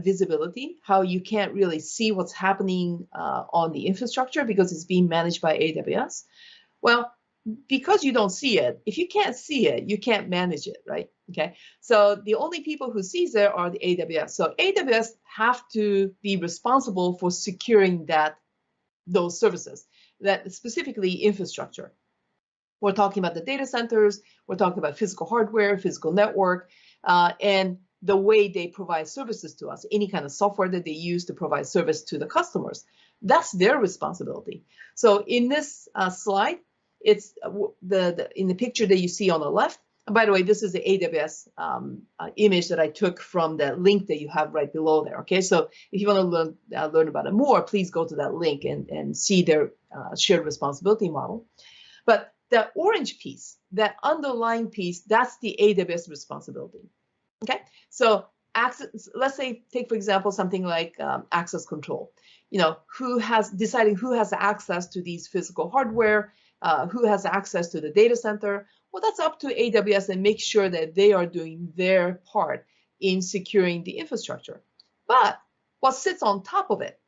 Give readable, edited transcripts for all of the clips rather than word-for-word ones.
visibility, how you can't really see what's happening on the infrastructure because it's being managed by AWS. Well, because you don't see it, if you can't see it, you can't manage it, right? Okay, so the only people who sees it are the AWS. So AWS have to be responsible for securing those services, that specifically infrastructure. We're talking about the data centers, we're talking about physical hardware, physical network, and the way they provide services to us, any kind of software that they use to provide service to the customers. That's their responsibility. So in this slide, it's in the picture that you see on the left. And by the way, this is the AWS image that I took from the link that you have right below there. Okay, so if you want to learn about it more, please go to that link and see their shared responsibility model. But the orange piece, that underlying piece, that's the AWS responsibility. Okay, so access, let's say, take for example something like access control. You know, deciding who has access to these physical hardware, who has access to the data center. Well, that's up to AWS, and make sure that they are doing their part in securing the infrastructure. But what sits on top of it?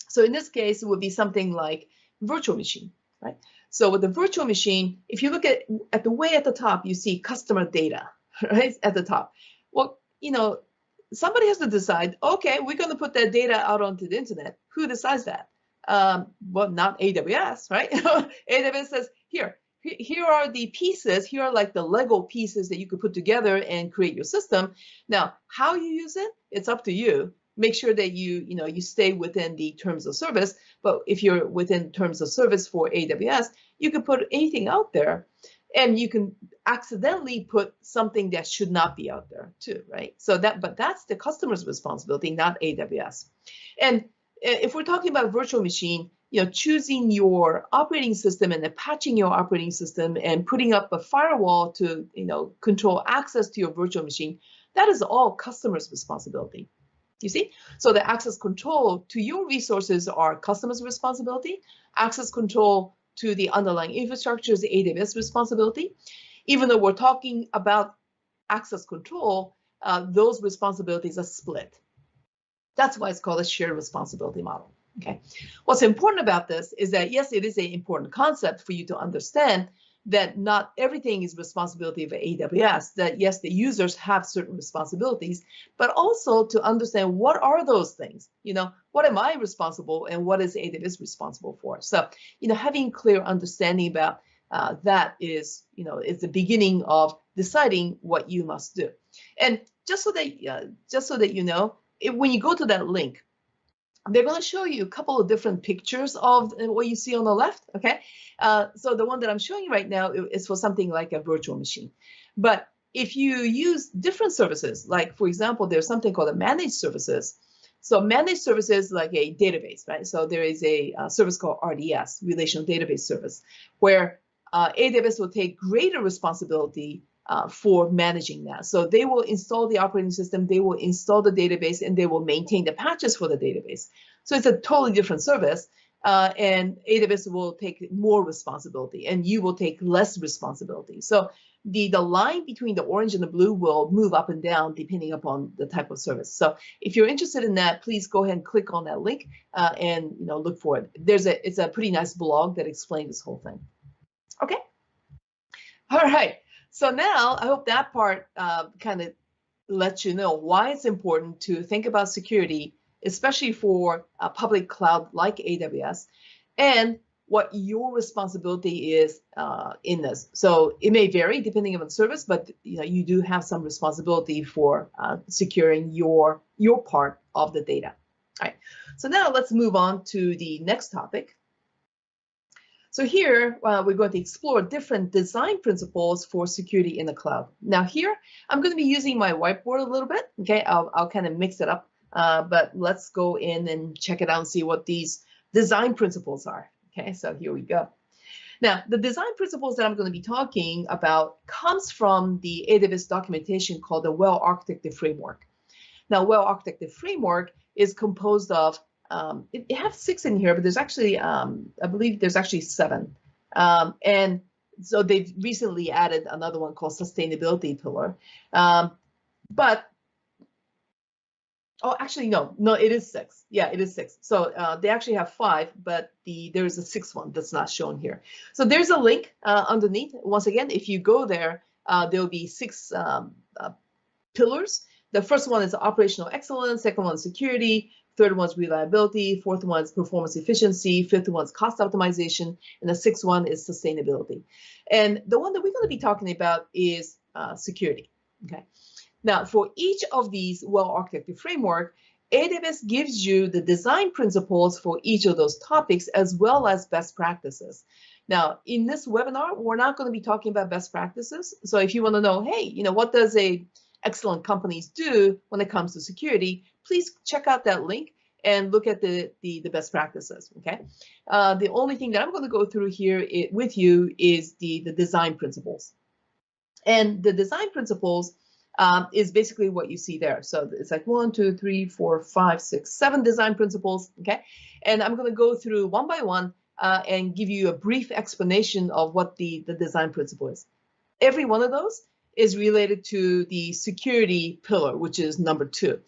So in this case, it would be something like virtual machine, right? So with the virtual machine, if you look at the way at the top, you see customer data, right, at the top. Well, you know, somebody has to decide, okay, we're going to put that data out onto the internet. Who decides that? Well, not AWS, right? AWS says, here are the pieces, here are like the Lego pieces that you could put together and create your system. Now, how you use it, it's up to you. Make sure that you stay within the terms of service. But if you're within terms of service for AWS, you can put anything out there, and you can accidentally put something that should not be out there too, right? So but that's the customer's responsibility, not AWS. And if we're talking about virtual machine, choosing your operating system and patching your operating system and putting up a firewall to, control access to your virtual machine, that is all customer's responsibility. You see? So the access control to your resources are customer's responsibility. Access control to the underlying infrastructure is the AWS responsibility. Even though we're talking about access control, those responsibilities are split. That's why it's called a shared responsibility model. Okay. What's important about this is that, yes, it is an important concept for you to understand that not everything is responsibility of AWS, that yes, the users have certain responsibilities, but also to understand what are those things, what am I responsible and what is AWS responsible for? So, having clear understanding about that is the beginning of deciding what you must do. And just so that you know, when you go to that link, they're going to show you a couple of different pictures of what you see on the left, okay? So the one that I'm showing you right now is for something like a virtual machine. But if you use different services, like, for example, there's something called a managed services. So managed services like a database, right? So there is a service called RDS, Relational Database Service, where AWS will take greater responsibility for managing that. So they will install the operating system, they will install the database, and they will maintain the patches for the database. So it's a totally different service, and AWS will take more responsibility, and you will take less responsibility. So the line between the orange and the blue will move up and down depending upon the type of service. So if you're interested in that, please go ahead and click on that link and look for it. It's a pretty nice blog that explains this whole thing. Okay. All right. So now I hope that part kind of lets you know why it's important to think about security, especially for a public cloud like AWS, and what your responsibility is in this. So it may vary depending on the service, but you do have some responsibility for securing your part of the data. All right. So now let's move on to the next topic. So here, we're going to explore different design principles for security in the cloud. Now here, I'm going to be using my whiteboard a little bit. Okay, I'll kind of mix it up, but let's go in and check it out and see what these design principles are. Okay, so here we go. Now, the design principles that I'm going to be talking about comes from the AWS documentation called the Well-Architected Framework. Now, Well-Architected Framework is composed of it has 6 in here, but there's actually, I believe there's actually 7. And so they've recently added another one called sustainability pillar. But Oh, actually, no, it is 6. Yeah, it is 6. So they actually have 5, but there's a 6th one that's not shown here. So there's a link underneath. Once again, if you go there, there'll be 6 pillars. The first one is operational excellence, second one is security, third one is reliability, fourth one is performance efficiency, fifth one is cost optimization, and the sixth one is sustainability. And the one that we're going to be talking about is security. Okay. Now, for each of these well-architected framework, AWS gives you the design principles for each of those topics as well as best practices. Now, in this webinar, we're not going to be talking about best practices. So if you want to know, hey, what does a excellent companies do when it comes to security, please check out that link and look at the best practices, okay? The only thing that I'm going to go through here with you is the design principles. And the design principles is basically what you see there. So it's like 1, 2, 3, 4, 5, 6, 7 design principles, okay? And I'm going to go through one by one and give you a brief explanation of what the design principle is. Every one of those is related to the security pillar, which is number 2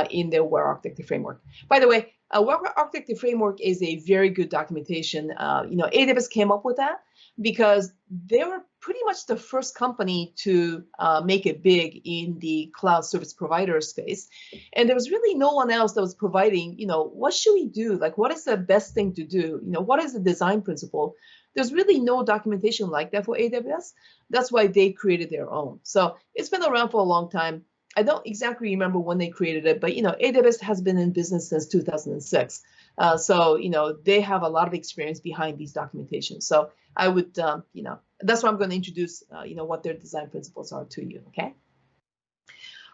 in their well-architected framework. By the way, well-architected framework is a very good documentation. AWS came up with that because they were pretty much the first company to make it big in the cloud service provider space. And there was really no one else that was providing, what should we do? Like, what is the best thing to do? What is the design principle? There's really no documentation like that for AWS. That's why they created their own. So it's been around for a long time. I don't exactly remember when they created it, but AWS has been in business since 2006. So they have a lot of experience behind these documentations. So I would, that's why I'm going to introduce, what their design principles are to you. Okay.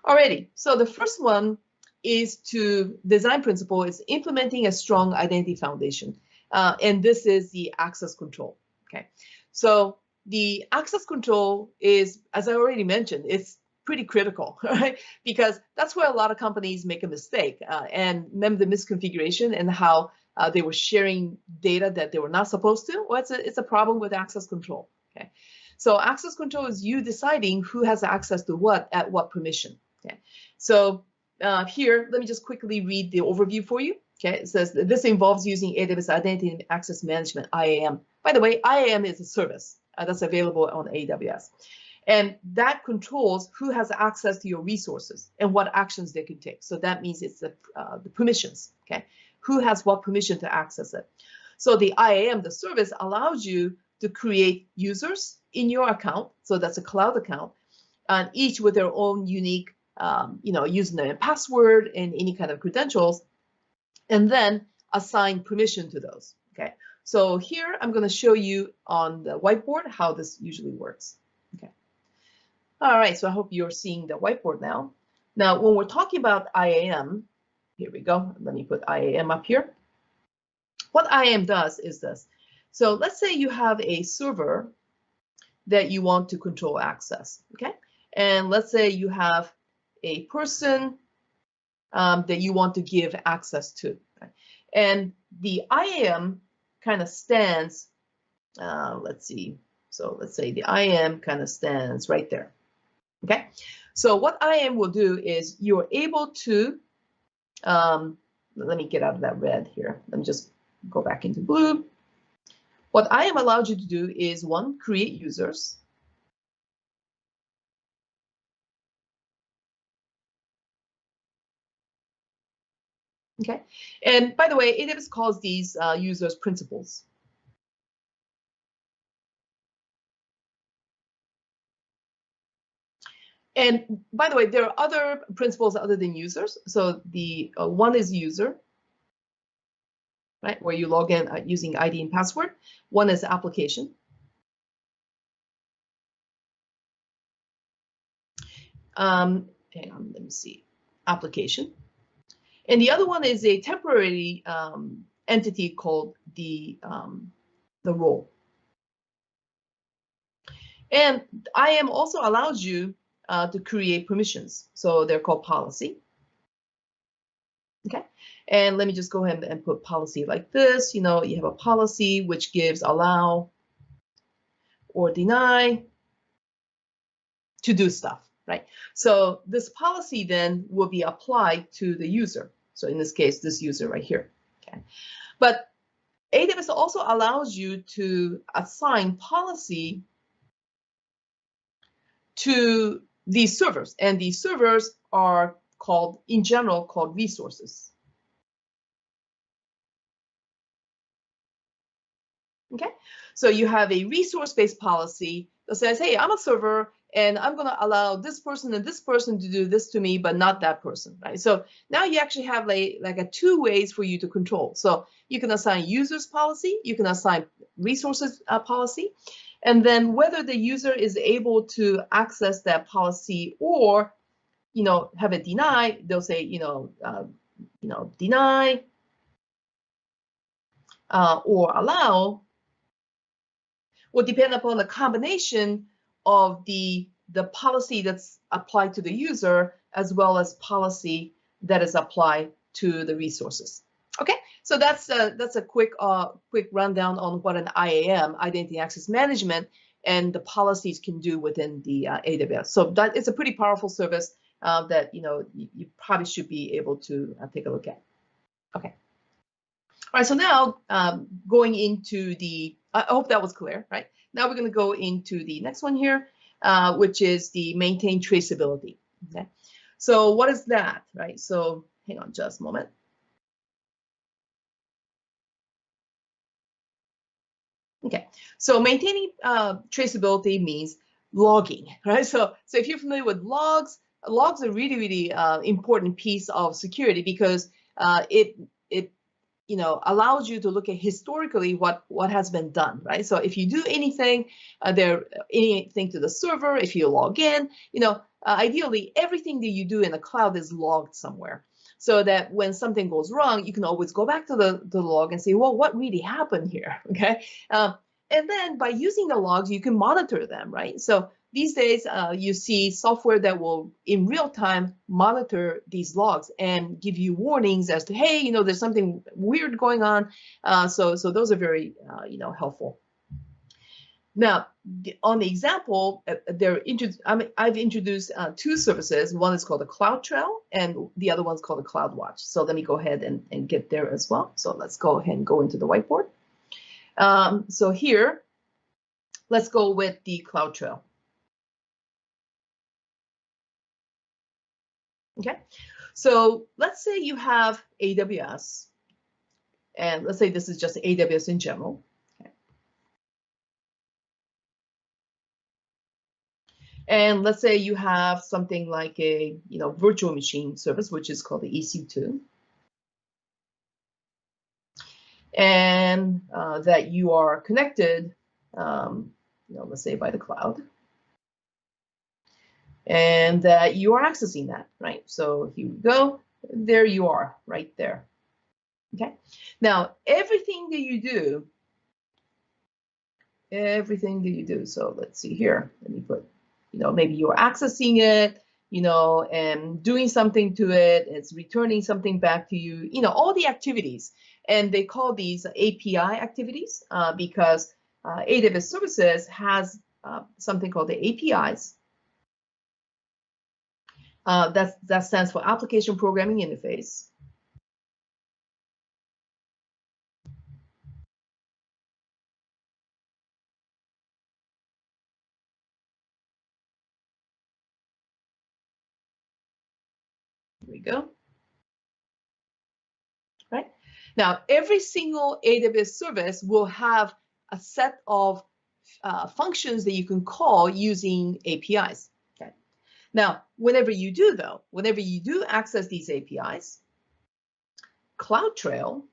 Alrighty. So the first one is to design principle is implementing a strong identity foundation. And this is the access control. Okay. So the access control is, as I already mentioned, it's pretty critical, right? Because that's where a lot of companies make a mistake. And remember the misconfiguration and how they were sharing data that they were not supposed to? Well, it's a problem with access control. Okay. So access control is you deciding who has access to what at what permission. Okay. So here, let me just quickly read the overview for you. Okay, it says this involves using AWS Identity and Access Management, IAM. By the way, IAM is a service that's available on AWS. And that controls who has access to your resources and what actions they can take. So that means it's the permissions, okay? Who has what permission to access it. So the IAM, the service, allows you to create users in your account. So that's a cloud account, and each with their own unique username and password and any kind of credentials, and then assign permission to those, okay? So here I'm going to show you on the whiteboard how this usually works, okay? All right, so I hope you're seeing the whiteboard now. Now, when we're talking about IAM, here we go. Let me put IAM up here. What IAM does is this. So let's say you have a server that you want to control access, okay? And let's say you have a person that you want to give access to. Right? And the IAM kind of stands, let's see. So let's say the IAM kind of stands right there. Okay, so what IAM will do is you're able to, let me get out of that red here. Let me just go back into blue. What IAM allows you to do is 1, create users. Okay, and by the way, AWS calls these users principals. And by the way, there are other principles other than users. So the one is user, right, where you log in using ID and password. One is application. Hang on, let me see, application. And the other one is a temporary entity called the role. And IAM also allows you to create permissions. So they're called policy. Okay, and let me just go ahead and put policy like this. You have a policy which gives allow or deny to do stuff. right? So this policy then will be applied to the user. So in this case, this user right here, okay? But AWS also allows you to assign policy to these servers, and these servers are called, in general, called resources. Okay, so you have a resource-based policy that says, hey, I'm a server and I'm going to allow this person and this person to do this to me, but not that person, right? So now you actually have like a two ways for you to control. So you can assign users policy, you can assign resources policy, and then whether the user is able to access that policy or, have it deny, they'll say, deny or allow, will depend upon the combination of the policy that's applied to the user as well as policy that is applied to the resources. Okay, so that's a quick rundown on what an IAM, Identity Access Management, and the policies can do within the AWS. So that it's a pretty powerful service that you probably should be able to take a look at. Okay. All right, so now going into I hope that was clear, right? Now we're going to go into the next one here, which is the maintain traceability. Okay, so what is that, right? So hang on just a moment. Okay, so maintaining traceability means logging, right? So if you're familiar with logs, logs are really, really important piece of security because it allows you to look at historically what has been done, right? So if you do anything anything to the server, if you log in, ideally everything that you do in the cloud is logged somewhere, so that when something goes wrong, you can always go back to the log and say, well, what really happened here? Okay, and then by using the logs, you can monitor them, right? So these days, you see software that will, in real time, monitor these logs and give you warnings as to, hey, there's something weird going on. So those are very, helpful. Now, on the example, I've introduced two services. One is called a CloudTrail, and the other one's called a CloudWatch. So let me go ahead and get there as well. So let's go ahead and go into the whiteboard. So here, let's go with the CloudTrail. Okay, so let's say you have AWS, and let's say this is just AWS in general. Okay. And let's say you have something like a virtual machine service, which is called the EC2, and that you are connected, let's say by the cloud, and that you are accessing that, right? So here we go. There you are, right there. Okay. Now everything that you do. So let's see here. Let me put, maybe you're accessing it, and doing something to it. It's returning something back to you, all the activities. And they call these API activities because AWS Services has something called the APIs. That stands for Application Programming Interface. Here we go. Right? Now, every single AWS service will have a set of functions that you can call using APIs. Okay. Now, whenever you do access these APIs, CloudTrail,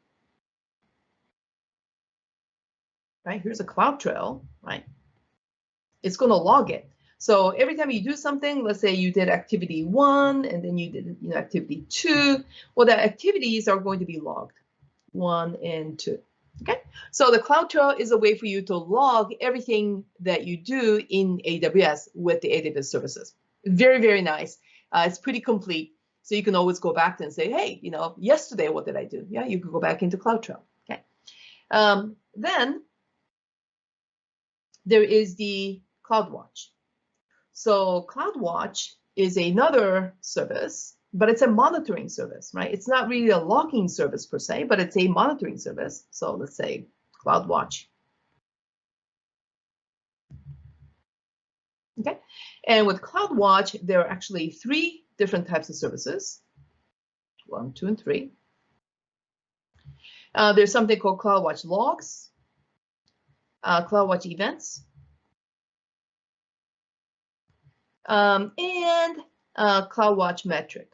right? Here's a CloudTrail, right? It's going to log it. So every time you do something, let's say you did activity 1 and then you did activity 2, well, the activities are going to be logged, 1 and 2. Okay, so the CloudTrail is a way for you to log everything that you do in AWS with the AWS services. Very, very nice. It's pretty complete. So you can always go back and say, hey, yesterday, what did I do? Yeah, you can go back into CloudTrail. Okay. Then there is the CloudWatch. So CloudWatch is another service, but it's a monitoring service, right? It's not really a logging service per se, but it's a monitoring service. So let's say CloudWatch. Okay, and with CloudWatch, there are actually 3 different types of services. 1, 2, and 3. There's something called CloudWatch Logs, CloudWatch Events, and CloudWatch Metric.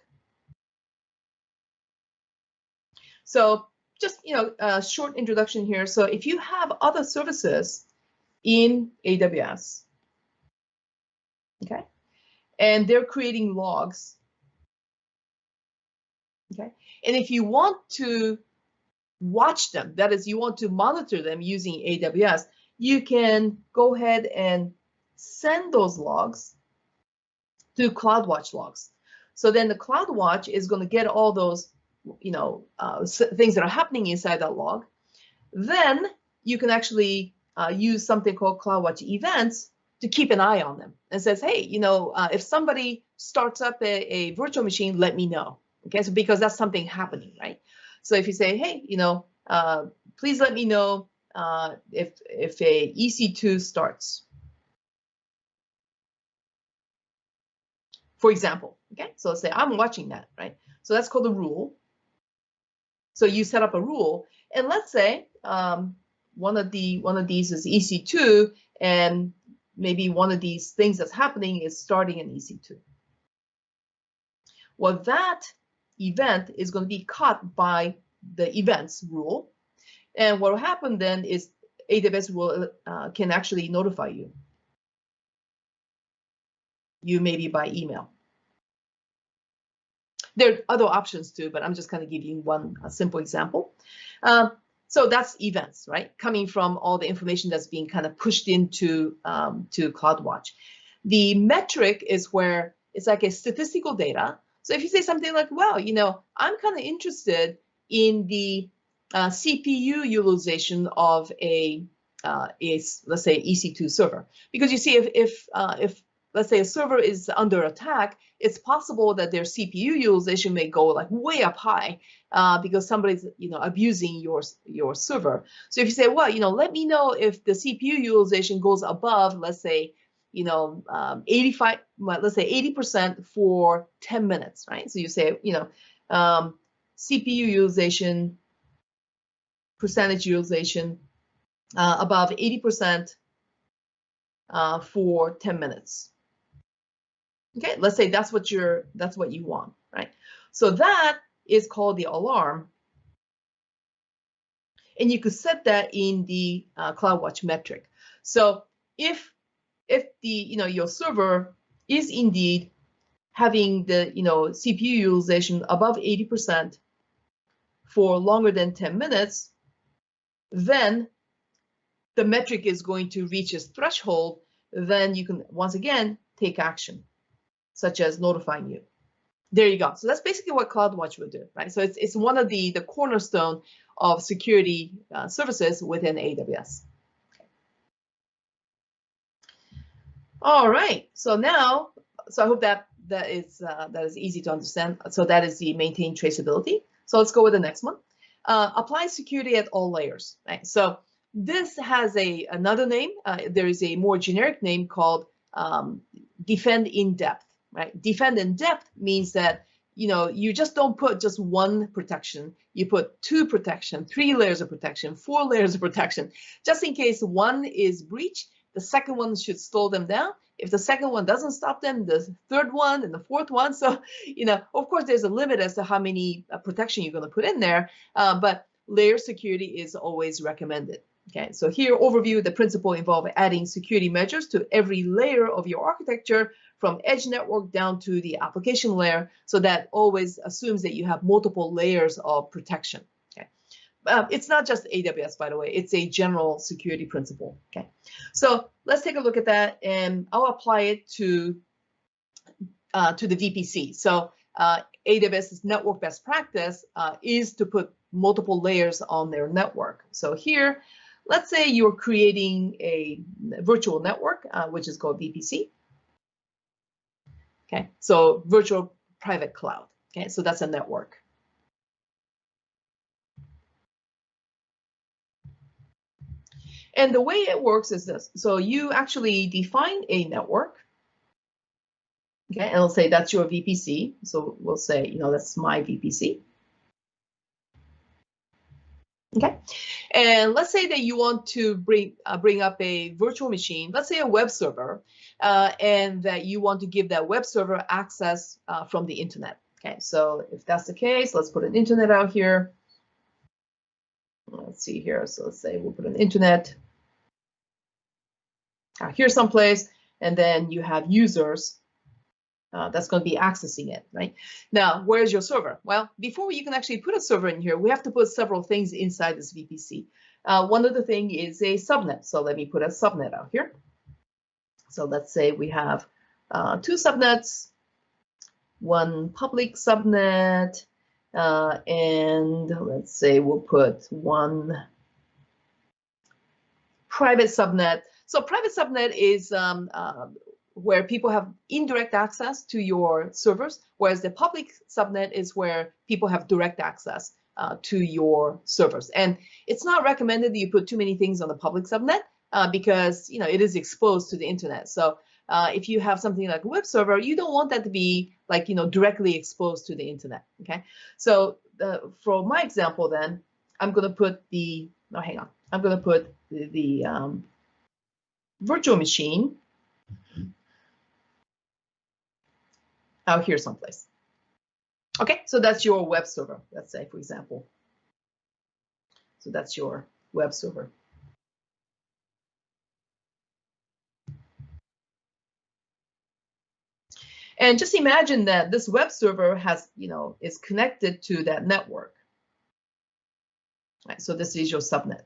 So just, a short introduction here. So if you have other services in AWS, okay, and they're creating logs, okay, and if you want to watch them, that is, you want to monitor them using AWS, you can go ahead and send those logs to CloudWatch logs. So then the CloudWatch is going to get all those, things that are happening inside that log. Then you can actually use something called CloudWatch Events to keep an eye on them and says, hey, if somebody starts up a virtual machine, let me know. Okay, so because that's something happening, right? So if you say, hey, please let me know if a EC2 starts, for example. Okay, so let's say I'm watching that, right? So that's called a rule. So you set up a rule, and let's say one of these is EC2, and maybe one of these things that's happening is starting an EC2. Well, that event is going to be caught by the events rule, and what will happen then is AWS will can actually notify you. You maybe by email. There are other options too, but I'm just kind of giving you one simple example. So that's events, right? Coming from all the information that's being kind of pushed into to CloudWatch. The metric is where it's like a statistical data. So if you say something like, well, I'm kind of interested in the CPU utilization of a let's say EC2 server, because you see if let's say a server is under attack, it's possible that their CPU utilization may go like way up high because somebody's abusing your server. So if you say, well, let me know if the CPU utilization goes above, let's say 85, let's say 80% for 10 minutes, right? So you say CPU utilization, percentage utilization above 80% for 10 minutes. Okay, let's say that's what you want, right? So that is called the alarm, and you could set that in the CloudWatch metric. So if your server is indeed having the CPU utilization above 80% for longer than 10 minutes, then the metric is going to reach its threshold. Then you can once again take action, such as notifying you. There you go. So that's basically what CloudWatch would do, right? So it's one of the cornerstone of security services within AWS. Okay. All right. So now, I hope that is easy to understand. So that is the maintain traceability. So let's go with the next one. Apply security at all layers, right? So this has another name. There is a more generic name called defend in depth. Right? Defend in depth means that you just don't put just one protection. You put 2 protection, 3 layers of protection, 4 layers of protection, just in case one is breached. The second one should slow them down. If the second one doesn't stop them, the third one and the fourth one. So of course, there's a limit as to how many protection you're going to put in there, but layer security is always recommended. Okay, so here overview, the principle involve adding security measures to every layer of your architecture, from edge network down to the application layer, so that always assumes that you have multiple layers of protection. Okay, it's not just AWS, by the way, it's a general security principle. Okay, so let's take a look at that, and I'll apply it to the VPC. So AWS's network best practice is to put multiple layers on their network. So here, let's say you're creating a virtual network, which is called VPC. Okay, so virtual private cloud. Okay, so that's a network. And the way it works is this. So you actually define a network. Okay, and we'll say that's your VPC. So we'll say, you know, that's my VPC. Okay, and let's say that you want to bring up a virtual machine, let's say a web server, and that you want to give that web server access from the internet. Okay, so if that's the case, let's put an internet out here. Let's see here. So let's say we'll put an internet here someplace, and then you have users that's going to be accessing it, right? Now, where's your server? Well, before you can actually put a server in here, we have to put several things inside this VPC. One of the things is a subnet. So let me put a subnet out here. So let's say we have 2 subnets, one public subnet, and let's say we'll put one private subnet. So private subnet is where people have indirect access to your servers, whereas the public subnet is where people have direct access to your servers. And it's not recommended that you put too many things on the public subnet because, you know, it is exposed to the internet. So if you have something like a web server, you don't want that to be like, you know, directly exposed to the internet. Okay, so for my example, then I'm going to put the I'm going to put the virtual machine out here someplace. Okay, so that's your web server, let's say, for example. So that's your web server. And just imagine that this web server has, you know, is connected to that network. Right, so this is your subnet.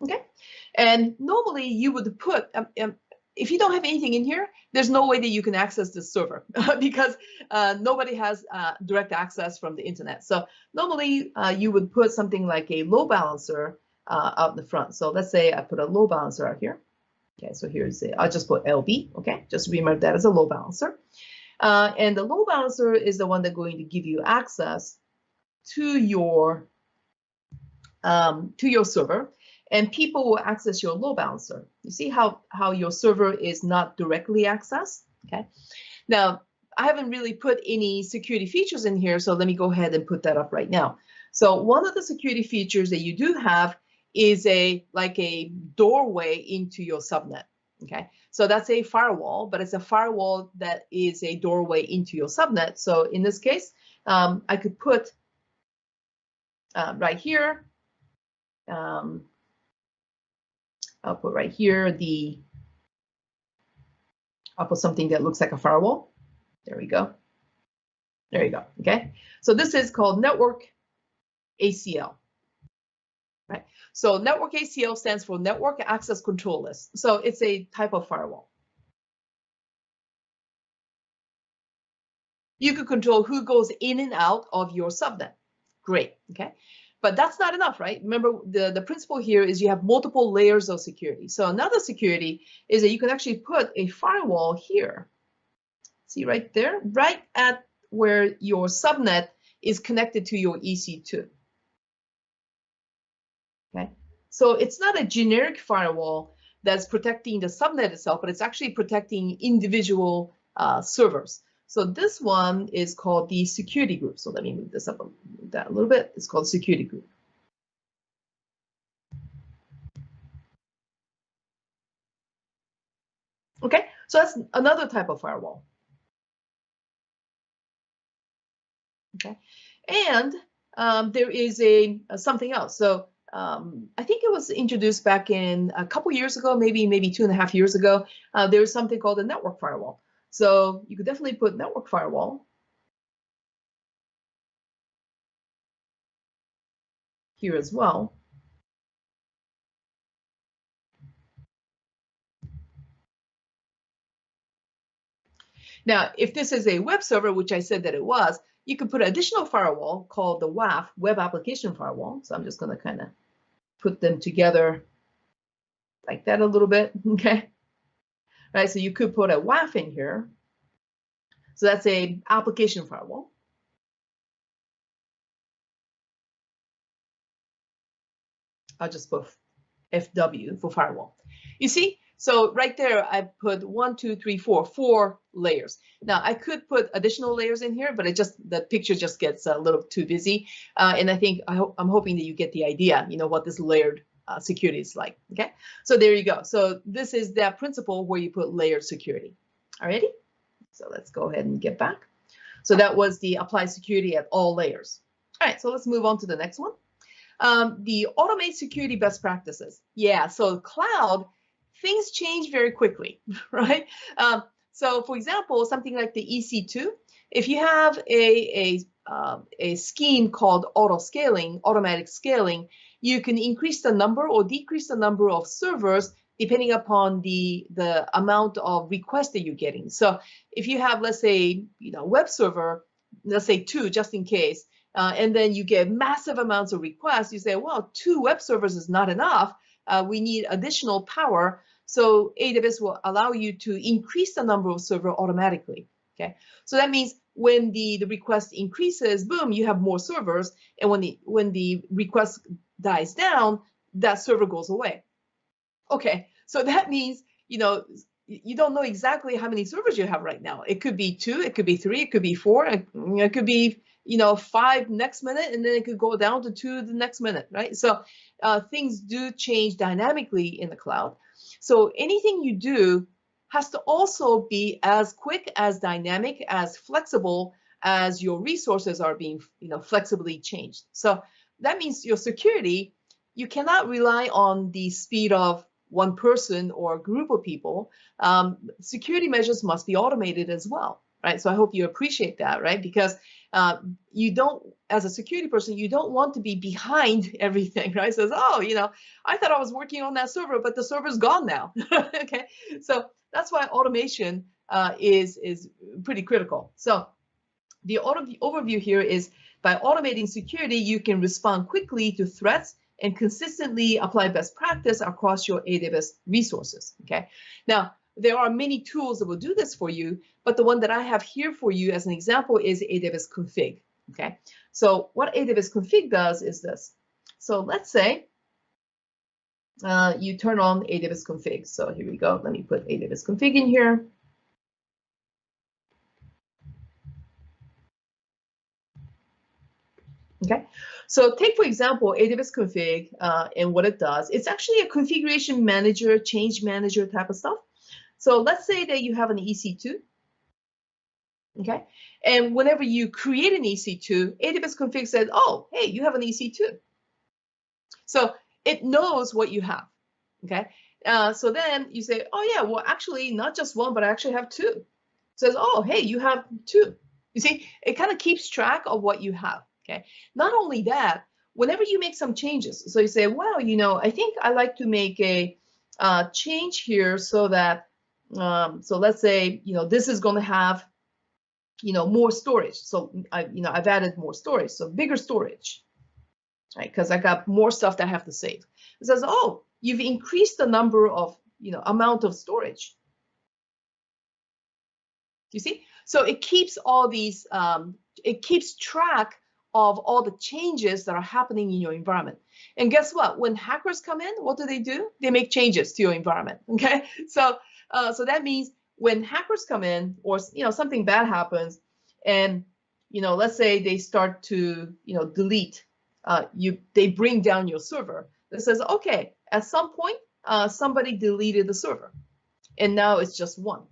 Okay, and normally you would put, if you don't have anything in here, there's no way that you can access this server because nobody has direct access from the internet. So normally you would put something like a load balancer out in the front. So let's say I put a load balancer out here. Okay, so here's I'll just put LB. Okay, just remember that as a load balancer. And the load balancer is the one that's going to give you access to your server, and people will access your load balancer. You see how your server is not directly accessed? Okay. Now, I haven't really put any security features in here, so let me go ahead and put that up right now. So one of the security features that you do have is like a doorway into your subnet. Okay, so that's a firewall, but it's a firewall that is a doorway into your subnet. So in this case, I could put right here. I'll put right here I'll put something that looks like a firewall. There we go. There you go. Okay. So this is called network ACL. Right. So network ACL stands for Network Access Control List. So it's a type of firewall. You can control who goes in and out of your subnet. Great. Okay. But that's not enough, right? Remember, the principle here is you have multiple layers of security. So another security is that you can actually put a firewall here. See right there, right at where your subnet is connected to your EC2. Okay, so it's not a generic firewall that's protecting the subnet itself, but it's actually protecting individual servers. So this one is called the security group. So let me move this up a little bit. It's called security group. Okay, so that's another type of firewall. Okay, and there is something else. So I think it was introduced back in a couple years ago, maybe 2.5 years ago. There was something called a network firewall. So you could definitely put network firewall here as well. Now, if this is a web server, which I said that it was, you could put an additional firewall called the WAF, Web Application Firewall. So I'm just going to kind of put them together like that a little bit, okay? right? So you could put a WAF in here. So that's a application firewall. I'll just put FW for firewall. You see, so right there, I put 1, 2, 3, 4 layers. Now I could put additional layers in here, but the picture just gets a little too busy. And I think I'm hoping that you get the idea, what this layered security is like. Okay, so there you go. So this is that principle where you put layered security. Alrighty, so let's go ahead and get back. So that was the apply security at all layers. All right, so let's move on to the next one. The automate security best practices. Yeah, so cloud, things change very quickly, right? So for example, something like the EC2, if you have a scheme called auto scaling, automatic scaling, you can increase the number or decrease the number of servers depending upon the amount of requests that you're getting. So if you have, let's say, web server, let's say 2, just in case, and then you get massive amounts of requests, you say, well, 2 web servers is not enough. We need additional power. So AWS will allow you to increase the number of servers automatically. Okay, so that means when the request increases, boom, you have more servers, and when the request dies down, that server goes away. Okay, so that means you don't know exactly how many servers you have right now. It could be 2, it could be 3, it could be 4, it could be 5 next minute, and then it could go down to 2 the next minute, right? So things do change dynamically in the cloud. So anything you do has to also be as quick, as dynamic, as flexible as your resources are being flexibly changed. So that means your security, you cannot rely on the speed of one person or a group of people. Security measures must be automated as well, right? So I hope you appreciate that, right? Because you don't, as a security person, you don't want to be behind everything, right? It says, oh, I thought I was working on that server, but the server's gone now. Okay, so that's why automation is pretty critical. So the overview here is, by automating security, you can respond quickly to threats and consistently apply best practice across your AWS resources. Okay, now there are many tools that will do this for you, but the one that I have here for you as an example is AWS Config. Okay, so what AWS Config does is this. So let's say you turn on AWS Config. So here we go. Let me put AWS Config in here. Okay, so take, for example, AWS Config and what it does. It's actually a configuration manager, change manager type of stuff. So let's say that you have an EC2, okay? And whenever you create an EC2, AWS Config says, oh, hey, you have an EC2. So it knows what you have, okay? So then you say, oh yeah, well, actually not just one, but I actually have 2. It says, oh, hey, you have 2. You see, it kind of keeps track of what you have, okay? Not only that, whenever you make some changes, so you say, well, I think I like to make a change here so that, so let's say, this is going to have, more storage. So I've added more storage, so bigger storage, right? Because I got more stuff that I have to save. It says, oh, you've increased the number of, amount of storage. You see? So it keeps all these, it keeps track of all the changes that are happening in your environment. And guess what? When hackers come in, what do? They make changes to your environment, okay? So that means when hackers come in, or something bad happens, and let's say they start to delete, they bring down your server. That says, okay, at some point somebody deleted the server, and now it's just 1.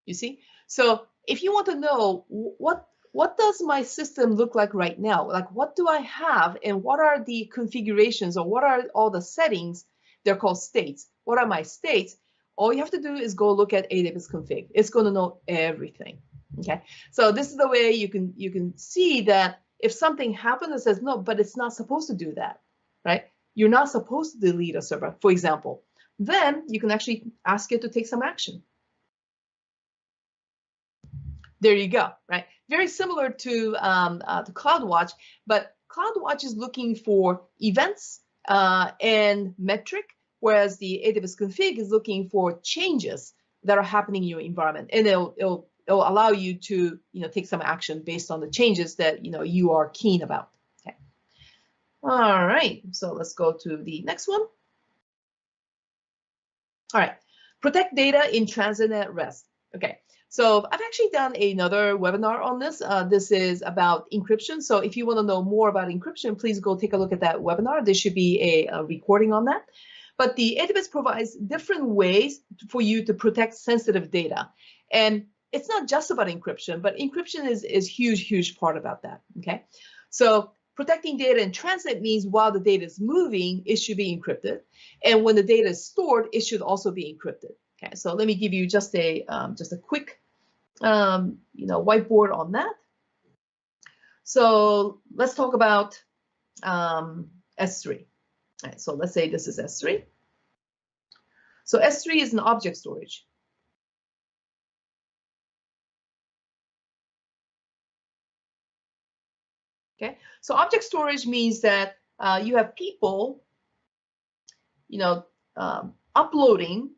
You see? So if you want to know what does my system look like right now, like what do I have, and what are the configurations, or what are all the settings? They're called states. What are my states? All you have to do is go look at AWS Config. It's going to know everything. Okay, so this is the way you can see that if something happens, it says no, but it's not supposed to do that, right? You're not supposed to delete a server, for example. Then you can actually ask it to take some action. There you go, right? Very similar to CloudWatch, but CloudWatch is looking for events and metric, whereas the AWS Config is looking for changes that are happening in your environment, and it'll allow you to take some action based on the changes that you are keen about. Okay. All right. So let's go to the next one. All right. Protect data in transit and at rest. Okay. So I've actually done another webinar on this. This is about encryption. So if you want to know more about encryption, please go take a look at that webinar. There should be a recording on that. But the AWS provides different ways for you to protect sensitive data. And it's not just about encryption, but encryption is huge part about that. Okay. So protecting data in transit means while the data is moving, it should be encrypted. And when the data is stored, it should also be encrypted. Okay. So let me give you just a quick whiteboard on that. So let's talk about S3. All right, so let's say this is S3. So S3 is an object storage. Okay, so object storage means that you have people, uploading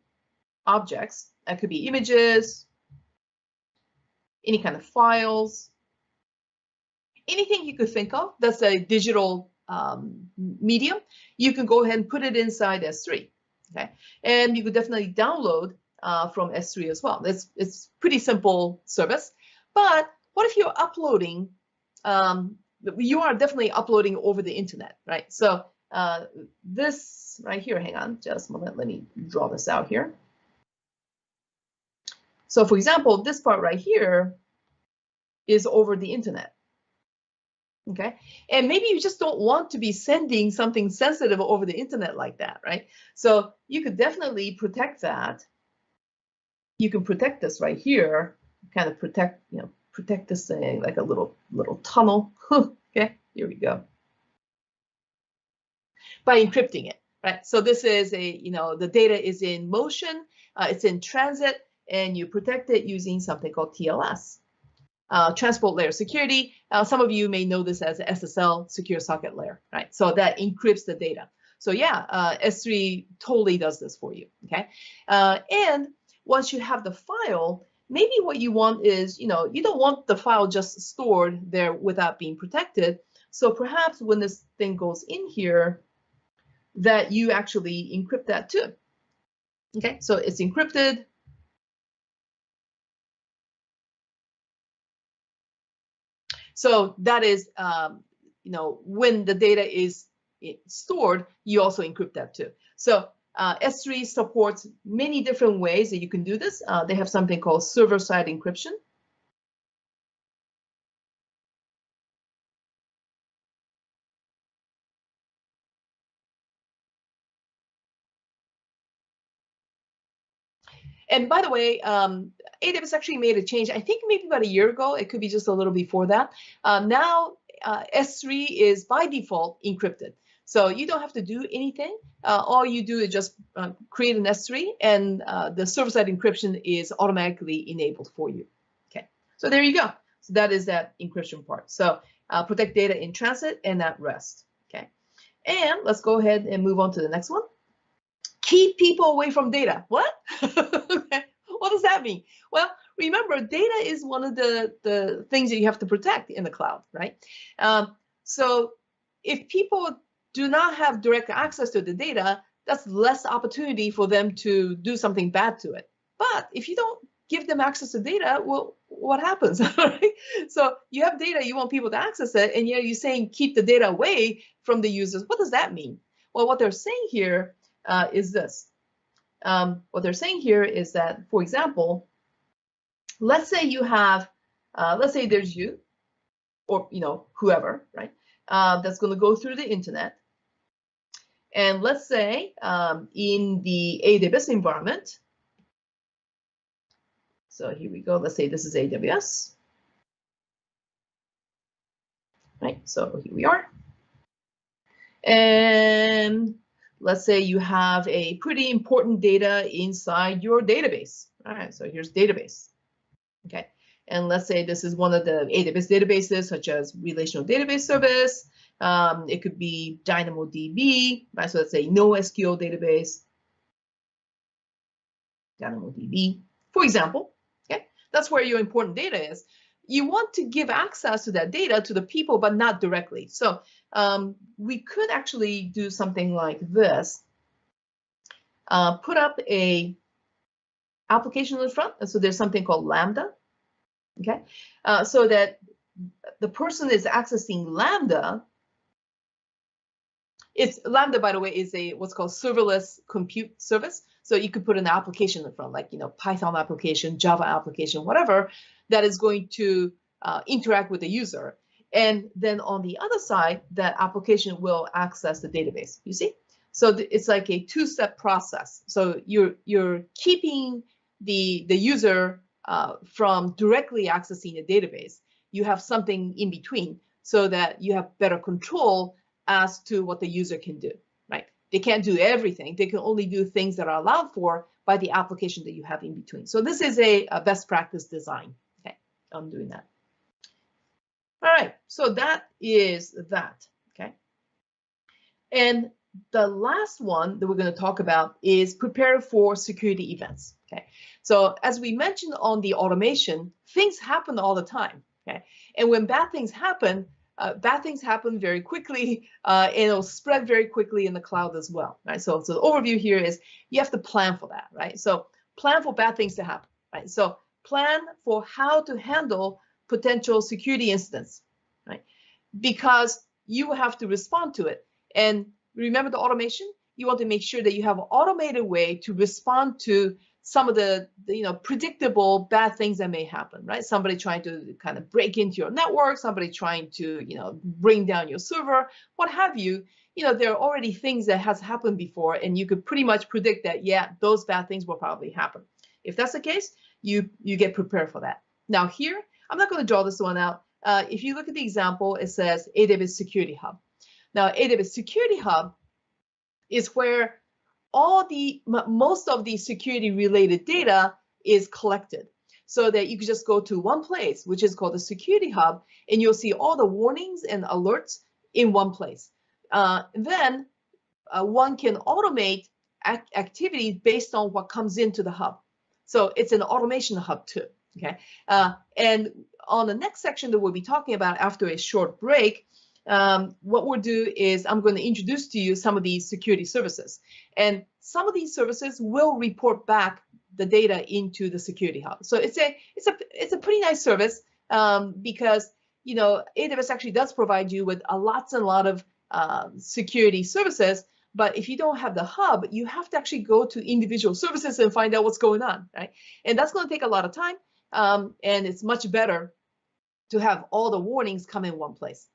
objects. That could be images, any kind of files, anything you could think of that's a digital medium. You can go ahead and put it inside S3. Okay, and you could definitely download from S3 as well. It's pretty simple service. But what if you're uploading? You are definitely uploading over the internet, right? So this right here, hang on just a moment, let me draw this out here. So for example, this part right here is over the internet. Okay, and maybe you just don't want to be sending something sensitive over the internet like that, right? So you could definitely protect that. You can protect this right here, kind of protect this thing like a little tunnel. Okay, here we go. By encrypting it, right? So this is the data is in motion, it's in transit, and you protect it using something called TLS. Transport layer security. Some of you may know this as SSL, secure socket layer, right? So that encrypts the data. So yeah, S3 totally does this for you, okay? And once you have the file, maybe what you want is, you don't want the file just stored there without being protected. So perhaps when this thing goes in here, that you actually encrypt that too. Okay, so it's encrypted. So that is, when the data is stored, you also encrypt that too. So S3 supports many different ways that you can do this. They have something called server-side encryption. And by the way, AWS actually made a change, I think maybe about a year ago. It could be just a little before that. Now, S3 is by default encrypted. So you don't have to do anything. All you do is just create an S3, and the server-side encryption is automatically enabled for you. Okay, so there you go. So that is that encryption part. So protect data in transit and at rest. Okay, and let's go ahead and move on to the next one. Keep people away from data. What? What does that mean? Well, remember, data is one of the things that you have to protect in the cloud, right? So if people do not have direct access to the data, that's less opportunity for them to do something bad to it. But if you don't give them access to data, well, what happens? Right? So you have data, you want people to access it, and you're saying keep the data away from the users. What does that mean? Well, what they're saying here is this. What they're saying here is that, for example, let's say you have, let's say there's you, or whoever, right? That's going to go through the internet, and let's say in the AWS environment. So here we go. Let's say this is AWS, right? So here we are, and let's say you have a pretty important data inside your database. All right, so here's database. Okay, and let's say this is one of the AWS databases, such as Relational Database Service. It could be DynamoDB, right? So let's say NoSQL database, DynamoDB. For example, okay, that's where your important data is. You want to give access to that data to the people, but not directly. So we could actually do something like this. Put up a application in front. So there's something called Lambda, okay? So that the person is accessing Lambda. It's Lambda, by the way, is a what's called serverless compute service. So you could put an application in front, like Python application, Java application, whatever, that is going to interact with the user. And then on the other side, that application will access the database. You see? So it's like a two-step process. So you're keeping the user from directly accessing the database. You have something in between so that you have better control as to what the user can do, right? They can't do everything. They can only do things that are allowed for by the application that you have in between. So this is a best practice design. Okay, I'm doing that. All right, so that is that, okay? And the last one that we're going to talk about is prepare for security events, okay? So as we mentioned on the automation, things happen all the time, okay? And when bad things happen very quickly, and it'll spread very quickly in the cloud as well, right? So the overview here is you have to plan for that, right? So plan for bad things to happen, right? So plan for how to handle potential security incidents, right? Because you have to respond to it. And remember the automation? You want to make sure that you have an automated way to respond to some of the predictable bad things that may happen, right? Somebody trying to kind of break into your network, somebody trying to bring down your server, what have you. There are already things that has happened before, and you could pretty much predict that, yeah, those bad things will probably happen. If that's the case, you get prepared for that. Now here, I'm not going to draw this one out. If you look at the example, it says AWS Security Hub. Now, AWS Security Hub is where most of the security related data is collected, so that you can just go to one place, which is called the Security Hub, and you'll see all the warnings and alerts in one place. Then one can automate activities based on what comes into the hub. So it's an automation hub too, okay? And on the next section that we'll be talking about after a short break, what we'll do is I'm going to introduce to you some of these security services. And some of these services will report back the data into the Security Hub. So it's a pretty nice service because AWS actually does provide you with lots and lot of security services. But if you don't have the hub, you have to actually go to individual services and find out what's going on, right? And that's going to take a lot of time. And it's much better to have all the warnings come in one place.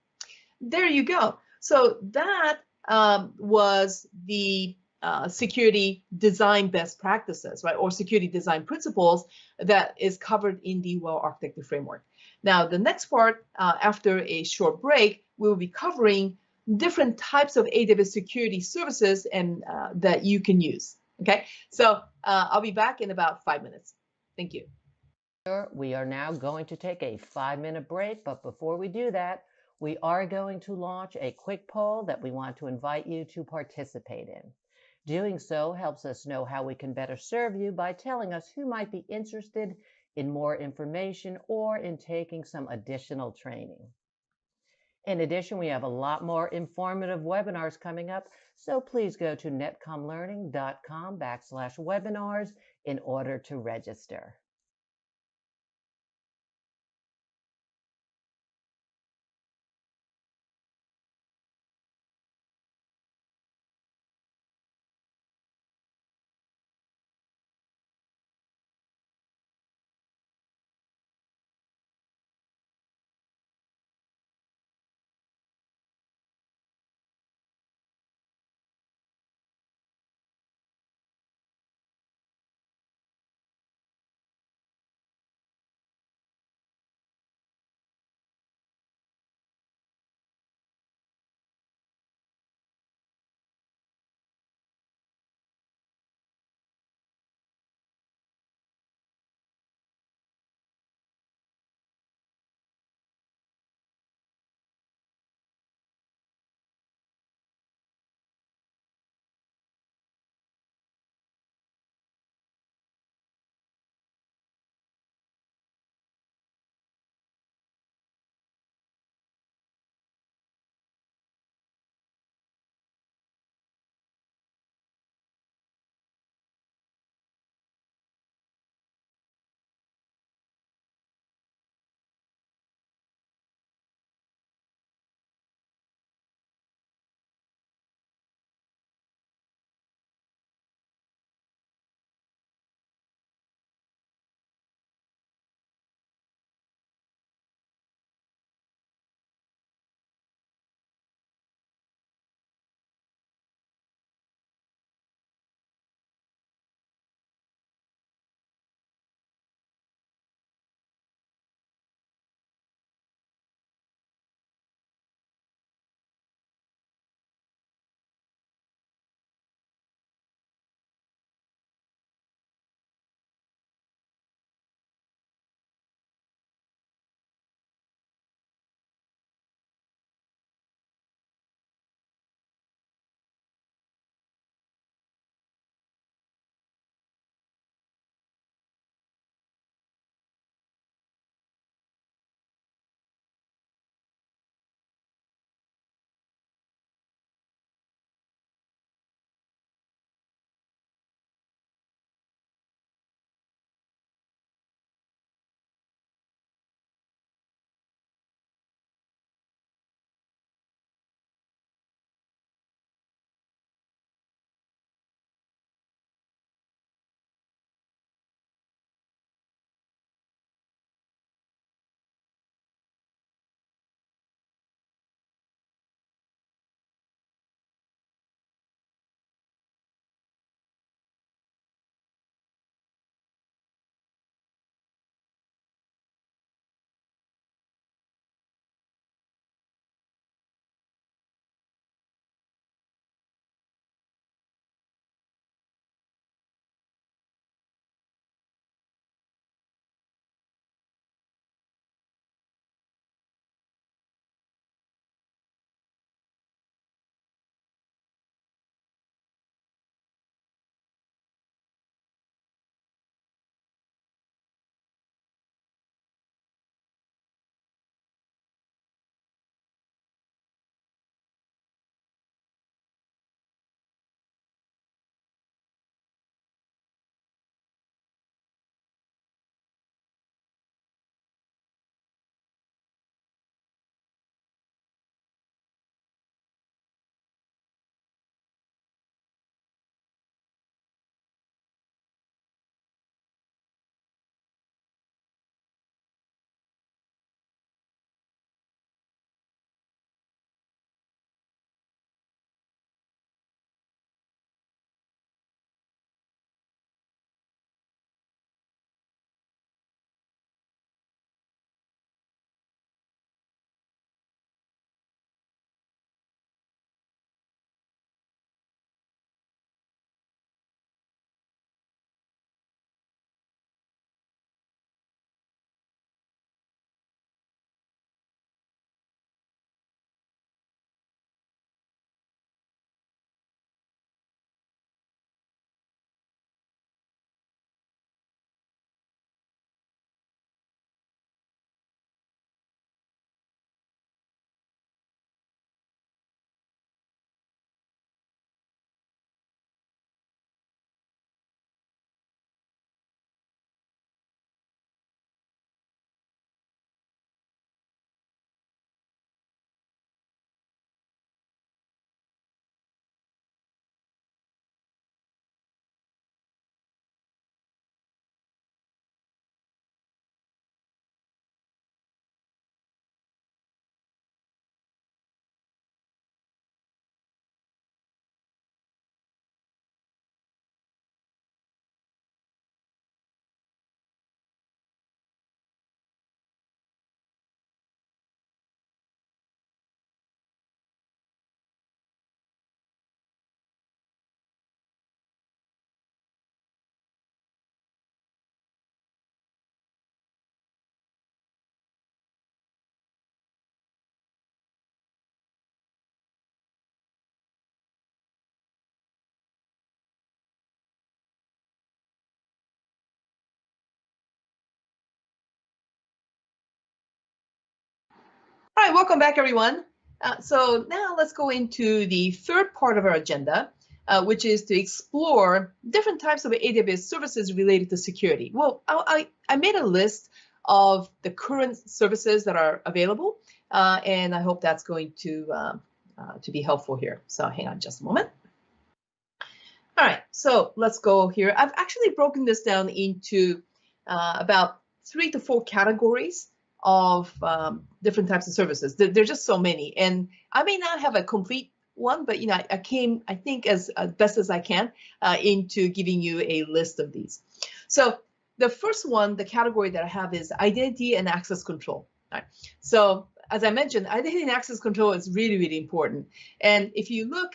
There you go. So that was the security design best practices, right? Or security design principles that is covered in the well-architected framework. Now, the next part, after a short break, we will be covering different types of AWS security services and that you can use. Okay, so I'll be back in about 5 minutes. Thank you. We are now going to take a 5-minute break, but before we do that, we are going to launch a quick poll that we want to invite you to participate in. Doing so helps us know how we can better serve you by telling us who might be interested in more information or in taking some additional training. In addition, we have a lot more informative webinars coming up, so please go to netcomlearning.com/webinars in order to register. All right, welcome back, everyone. So now let's go into the third part of our agenda, which is to explore different types of AWS services related to security. Well, I made a list of the current services that are available, and I hope that's going to be helpful here. So hang on just a moment. All right, so let's go here. I've actually broken this down into about 3 to 4 categories of different types of services. There's just so many, and I may not have a complete one, but I came, I think, as best as I can into giving you a list of these. So the first one, the category that I have is identity and access control. All right. So as I mentioned, identity and access control is really, really important. And if you look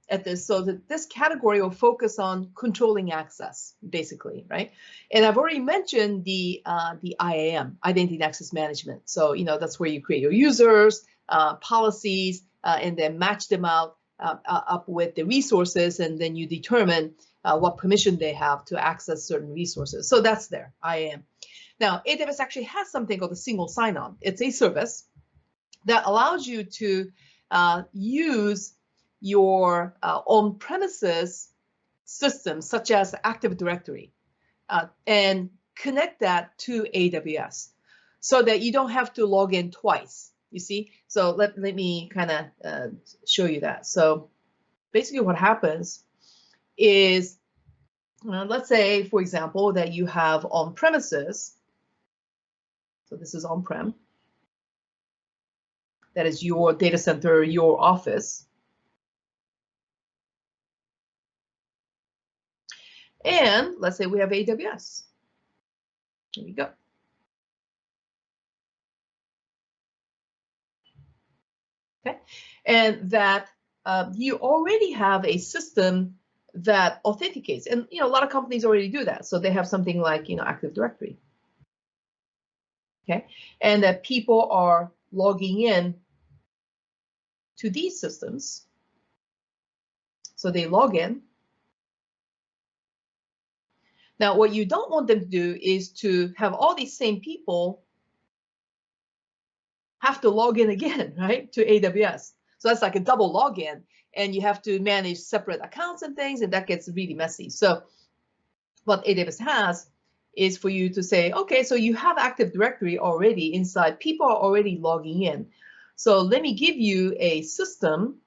at this, so that this category will focus on controlling access, basically, right? And I've already mentioned the IAM, identity and access management. So that's where you create your users, policies, and then match them out up with the resources, and then you determine what permission they have to access certain resources. So that's there, IAM. Now, AWS actually has something called a single sign-on. It's a service that allows you to use your on-premises systems, such as Active Directory, and connect that to AWS so that you don't have to log in twice, you see? So let me kind of show you that. So basically what happens is, let's say, for example, that you have on-premises. So this is on-prem. That is your data center, your office. And let's say we have AWS. Here we go. Okay, and that you already have a system that authenticates, and a lot of companies already do that. So they have something like Active Directory. Okay, and that people are logging in to these systems. So they log in. Now, what you don't want them to do is to have all these same people have to log in again, right, to AWS. So that's like a double login, and you have to manage separate accounts and things, and that gets really messy. So what AWS has is for you to say, okay, so you have Active Directory already inside. People are already logging in. So let me give you a system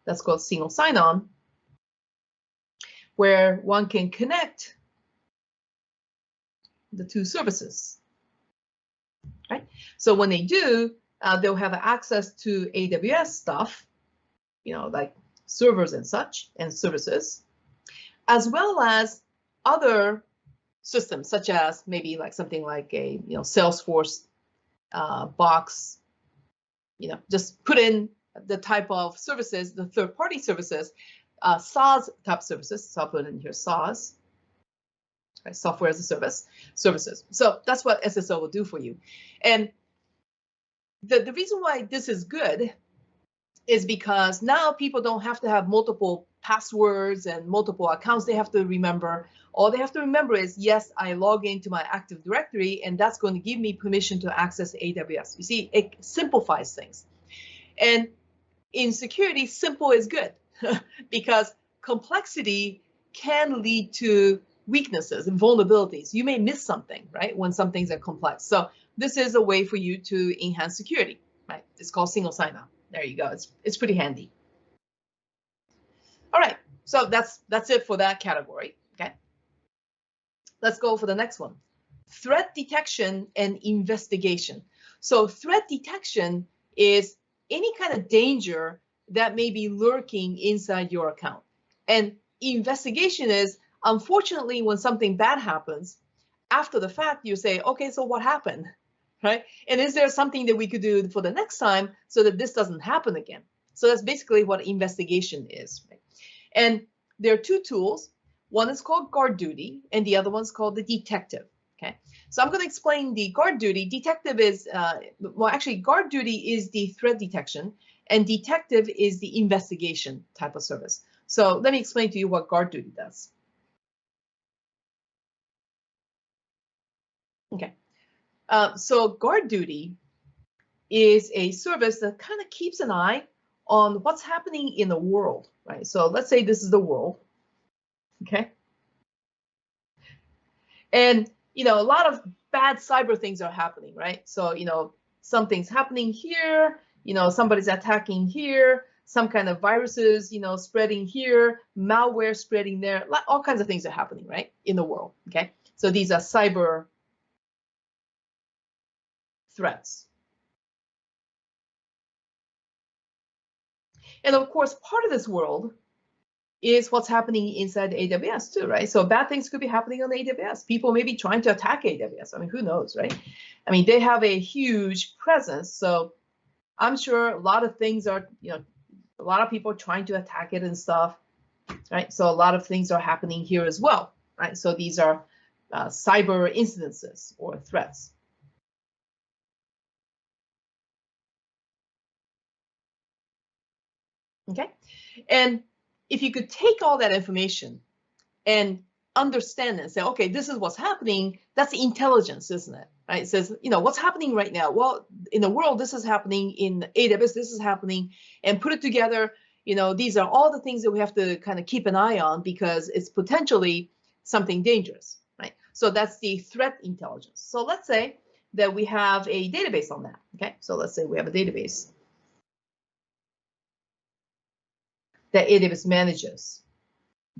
that's called single sign-on, where one can connect the two services, right? So when they do, they'll have access to AWS stuff, like servers and such, and services, as well as other systems, such as maybe like something like a Salesforce box. Just put in the type of services, the third-party services, SaaS type services. So I'll put in here SaaS, right? Software as a service, services. So that's what SSO will do for you. And the reason why this is good is because now people don't have to have multiple passwords and multiple accounts they have to remember. All they have to remember is, yes, I log into my Active Directory, and that's going to give me permission to access AWS. You see, it simplifies things. And in security, simple is good because complexity can lead to weaknesses and vulnerabilities. You may miss something, right, when some things are complex. So this is a way for you to enhance security, right? It's called single sign-on. There you go. It's pretty handy. All right, so that's it for that category. Okay, let's go for the next one. Threat detection and investigation. So threat detection is any kind of danger that may be lurking inside your account. And investigation is, unfortunately, when something bad happens, after the fact, you say, okay, so what happened, right? And is there something that we could do for the next time so that this doesn't happen again? So that's basically what investigation is. Right? And there are two tools. One is called guard duty, and the other one's called the detective. Okay, so I'm going to explain the guard duty. Detective is, well, actually, guard duty is the threat detection, and detective is the investigation type of service. So let me explain to you what guard duty does. Okay, so guard duty is a service that kind of keeps an eye on what's happening in the world, right? So let's say this is the world, okay? And, a lot of bad cyber things are happening, right? So, something's happening here, somebody's attacking here, some kind of viruses, spreading here, malware spreading there, all kinds of things are happening, right, in the world, okay? So these are cyber threats. And of course, part of this world is what's happening inside AWS too, right? So bad things could be happening on AWS. People may be trying to attack AWS. I mean, who knows, right? I mean, they have a huge presence. So I'm sure a lot of things are, a lot of people trying to attack it and stuff, right? So a lot of things are happening here as well, right? So these are cyber incidences or threats. Okay, and if you could take all that information and understand it and say, okay, this is what's happening, that's intelligence, isn't it? Right? It says, what's happening right now? Well, in the world, this is happening. In AWS, this is happening. And put it together, these are all the things that we have to kind of keep an eye on because it's potentially something dangerous, right? So that's the threat intelligence. So let's say that we have a database on that, okay? So let's say we have a database that AWS manages.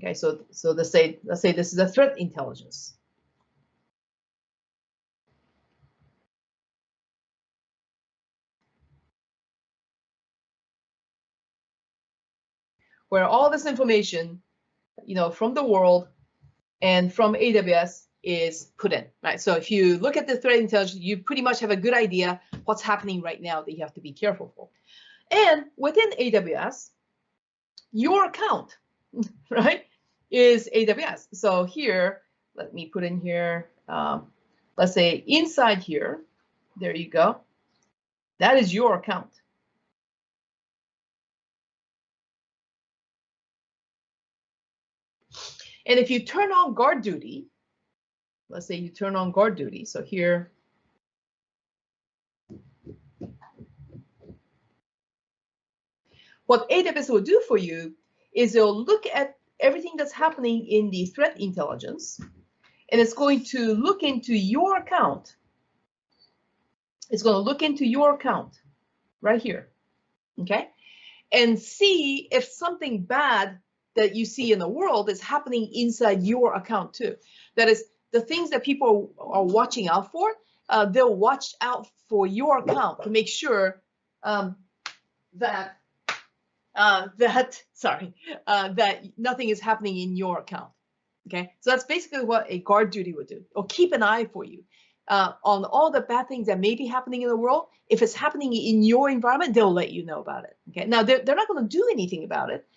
Okay, so let's say this is a threat intelligence. Where all this information, from the world and from AWS is put in, right? So if you look at the threat intelligence, you pretty much have a good idea what's happening right now that you have to be careful for. And within AWS, your account, right, is AWS. So here, let me put in here, let's say inside here, there you go. That is your account. And if you turn on guard duty, let's say you turn on guard duty. So here, what AWS will do for you is it'll look at everything that's happening in the threat intelligence, and it's going to look into your account. It's going to look into your account right here, okay? And see if something bad that you see in the world is happening inside your account too. That is, the things that people are watching out for, they'll watch out for your account to make sure that nothing is happening in your account. Okay, so that's basically what a guard duty would do, or keep an eye for you on all the bad things that may be happening in the world. If it's happening in your environment, they'll let you know about it. Okay, now they're not going to do anything about it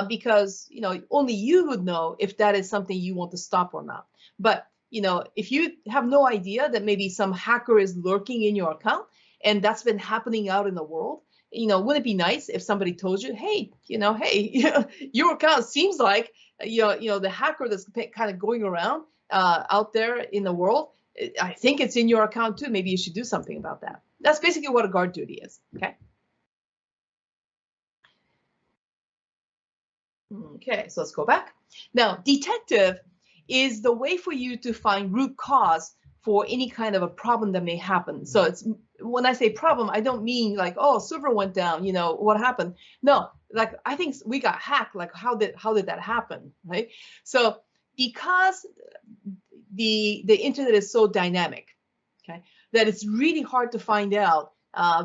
because only you would know if that is something you want to stop or not. But if you have no idea that maybe some hacker is lurking in your account and that's been happening out in the world, wouldn't it be nice if somebody told you, hey, your account seems like, the hacker that's kind of going around out there in the world, I think it's in your account too. Maybe you should do something about that. That's basically what a guard duty is, okay? Okay, so let's go back. Now, detective is the way for you to find root cause for any kind of a problem that may happen. So it's, when I say problem, I don't mean like, oh, server went down, what happened? No, like I think we got hacked. Like how did that happen, right? So because the internet is so dynamic, okay, that it's really hard to find out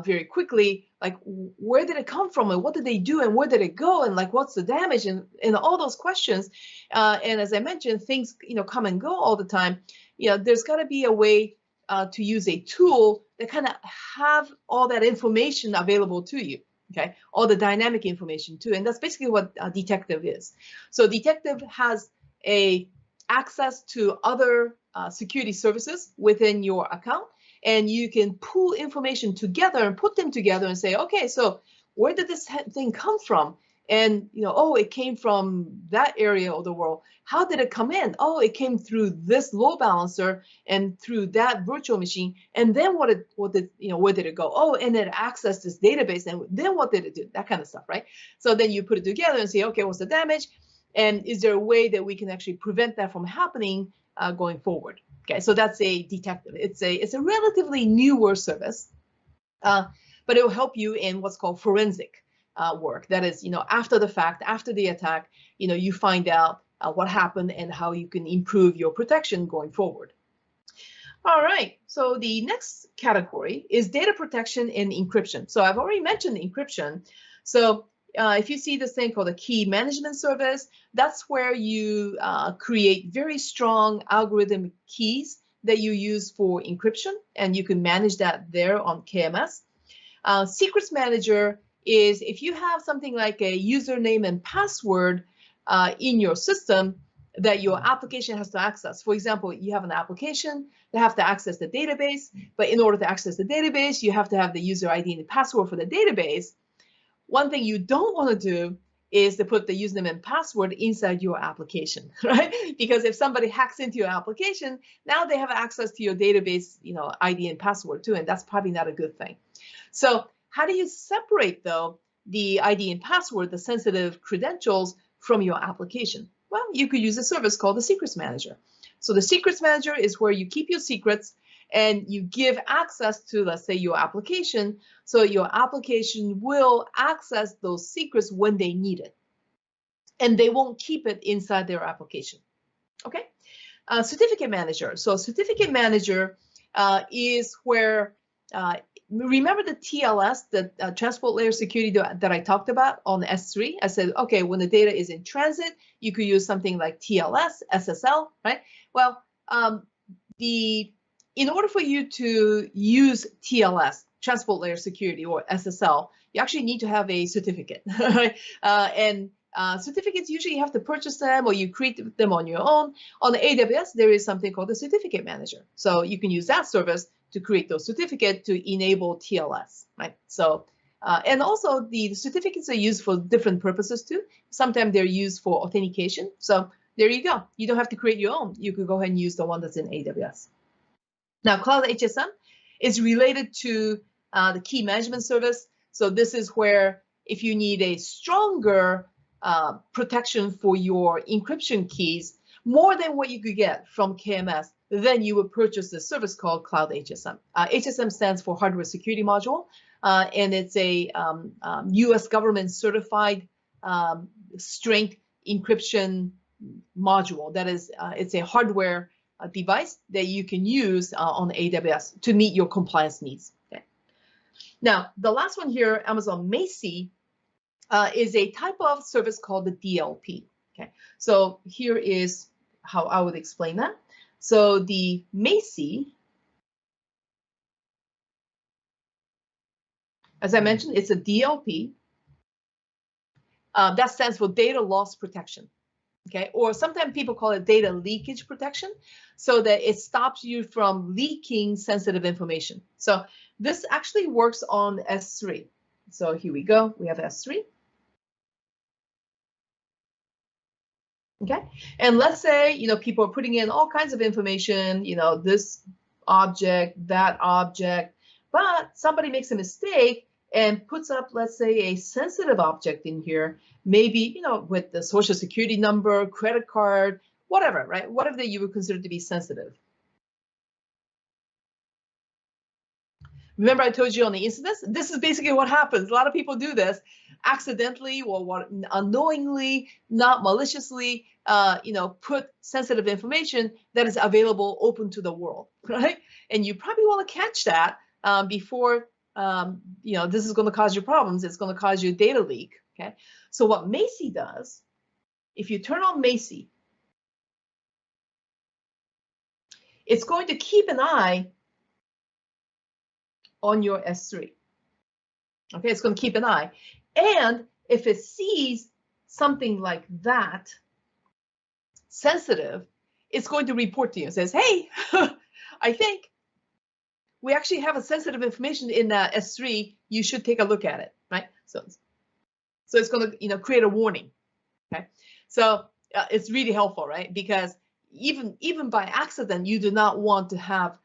very quickly, like where did it come from and what did they do and where did it go and like what's the damage and all those questions. And as I mentioned, things come and go all the time. There's got to be a way to use a tool that kind of have all that information available to you. Okay, all the dynamic information too, and that's basically what detective is. So detective has a access to other security services within your account, and you can pull information together and put them together and say, okay, so where did this thing come from? and oh, it came from that area of the world. How did it come in? Oh, it came through this load balancer and through that virtual machine. And then where did it go? Oh, and it accessed this database. And then what did it do? That kind of stuff, right? So then you put it together and say, okay, what's the damage? And is there a way that we can actually prevent that from happening going forward? Okay, so that's a detective. It's a relatively newer service, but it will help you in what's called forensic work. That is, after the fact, after the attack, you find out what happened and how you can improve your protection going forward. All right, so the next category is data protection and encryption. So I've already mentioned encryption. So if you see this thing called a key management service, that's where you create very strong algorithmic keys that you use for encryption, and you can manage that there on KMS. Secrets Manager is if you have something like a username and password in your system that your application has to access. For example, you have an application that have to access the database, but in order to access the database, you have to have the user ID and the password for the database. One thing you don't want to do is to put the username and password inside your application, right? Because if somebody hacks into your application, now they have access to your database, ID and password too, and that's probably not a good thing. So how do you separate, though, the ID and password, the sensitive credentials, from your application? Well, you could use a service called the Secrets Manager. So the Secrets Manager is where you keep your secrets and you give access to, let's say, your application, so your application will access those secrets when they need it, and they won't keep it inside their application. Okay? Certificate Manager. So Certificate Manager is where, remember the TLS, the transport layer security that I talked about on S3? I said, okay, when the data is in transit, you could use something like TLS, SSL, right? Well, in order for you to use TLS, transport layer security, or SSL, you actually need to have a certificate, right? Certificates, usually you have to purchase them or you create them on your own. On the AWS, there is something called the Certificate Manager. So you can use that service to create those certificates to enable TLS, right? So, and also the certificates are used for different purposes too. Sometimes they're used for authentication. So there you go. You don't have to create your own. You could go ahead and use the one that's in AWS. Now, Cloud HSM is related to the key management service. So this is where if you need a stronger protection for your encryption keys, more than what you could get from KMS, then you would purchase a service called Cloud HSM. HSM stands for Hardware Security Module, and it's a US government certified strength encryption module. That is, it's a hardware device that you can use on AWS to meet your compliance needs. Okay. Now, the last one here, Amazon Macie, is a type of service called the DLP. Okay, so here is how I would explain that. So the Macie, as I mentioned, it's a DLP. That stands for data loss protection. Okay, or sometimes people call it data leakage protection, so that it stops you from leaking sensitive information. So this actually works on S3. So here we go. We have S3. Okay, and let's say people are putting in all kinds of information, this object, that object, but somebody makes a mistake and puts up, let's say, a sensitive object in here, maybe with the social security number, credit card, whatever, right? Whatever that you would consider to be sensitive. Remember I told you on the incidents? This is basically what happens. A lot of people do this accidentally or unknowingly, not maliciously, put sensitive information that is available open to the world, right? And you probably want to catch that before, this is going to cause you problems. It's going to cause you a data leak, okay? So what Macie does, if you turn on Macie, it's going to keep an eye on your S3. Okay, it's going to keep an eye. And if it sees something like that, sensitive, it's going to report to you. It says, hey, I think we actually have a sensitive information in that S3. You should take a look at it, right? So it's going to create a warning. Okay, so it's really helpful, right? Because even by accident, you do not want to have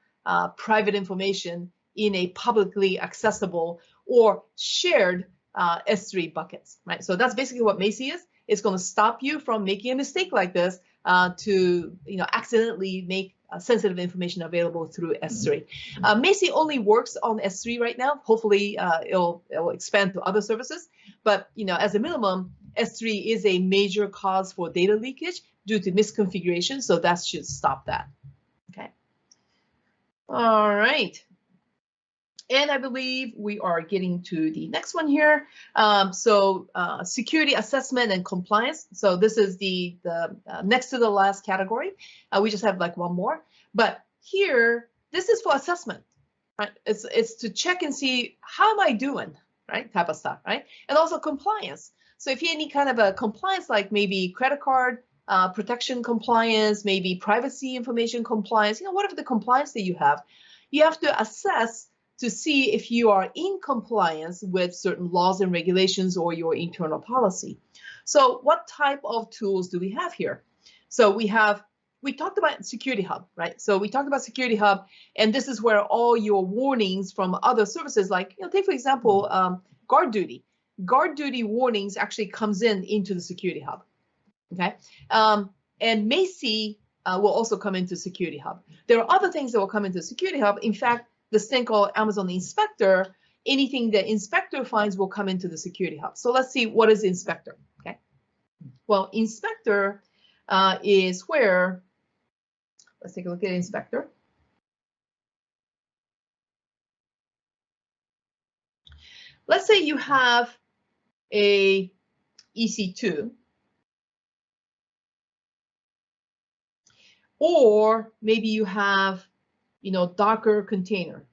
private information in a publicly accessible or shared S3 buckets, right? So that's basically what Macie is. It's going to stop you from making a mistake like this to accidentally make sensitive information available through S3. Macie only works on S3 right now. Hopefully, it'll expand to other services. But as a minimum, S3 is a major cause for data leakage due to misconfiguration, so that should stop that. Okay. All right. And I believe we are getting to the next one here. Security assessment and compliance. So this is the next to the last category. We just have like one more, but here this is for assessment, right? It's to check and see how am I doing, right? Type of stuff, right? And also compliance. So if you have any kind of a compliance, like maybe credit card protection compliance, maybe privacy information compliance, whatever the compliance that you have to assess to see if you are in compliance with certain laws and regulations or your internal policy. So what type of tools do we have here? So we talked about Security Hub, right? So we talked about Security Hub, and this is where all your warnings from other services, like, take for example, guard duty. Guard duty warnings actually comes into the Security Hub, okay? And Macie will also come into Security Hub. There are other things that will come into Security Hub. In fact, this thing called Amazon Inspector, anything that Inspector finds will come into the Security Hub. So let's see, what is Inspector, okay? Well, Inspector is where, let's take a look at Inspector. Let's say you have a EC2, or maybe you have, Docker container.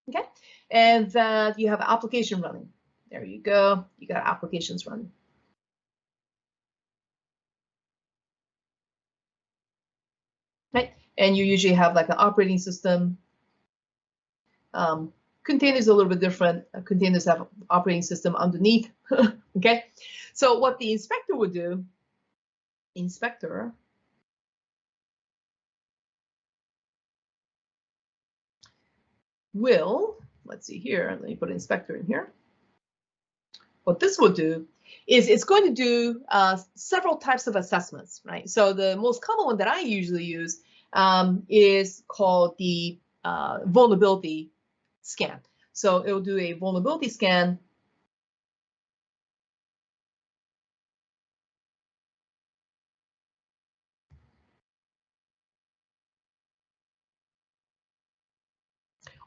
Okay, and that you have application running. There you go, you got applications running. Right, and you usually have like an operating system. Containers are a little bit different. Containers have operating system underneath. Okay, so what the inspector would do, inspector will, let's see here, let me put inspector in here. What this will do is it's going to do several types of assessments, right? So the most common one that I usually use is called the vulnerability scan. So it will do a vulnerability scan.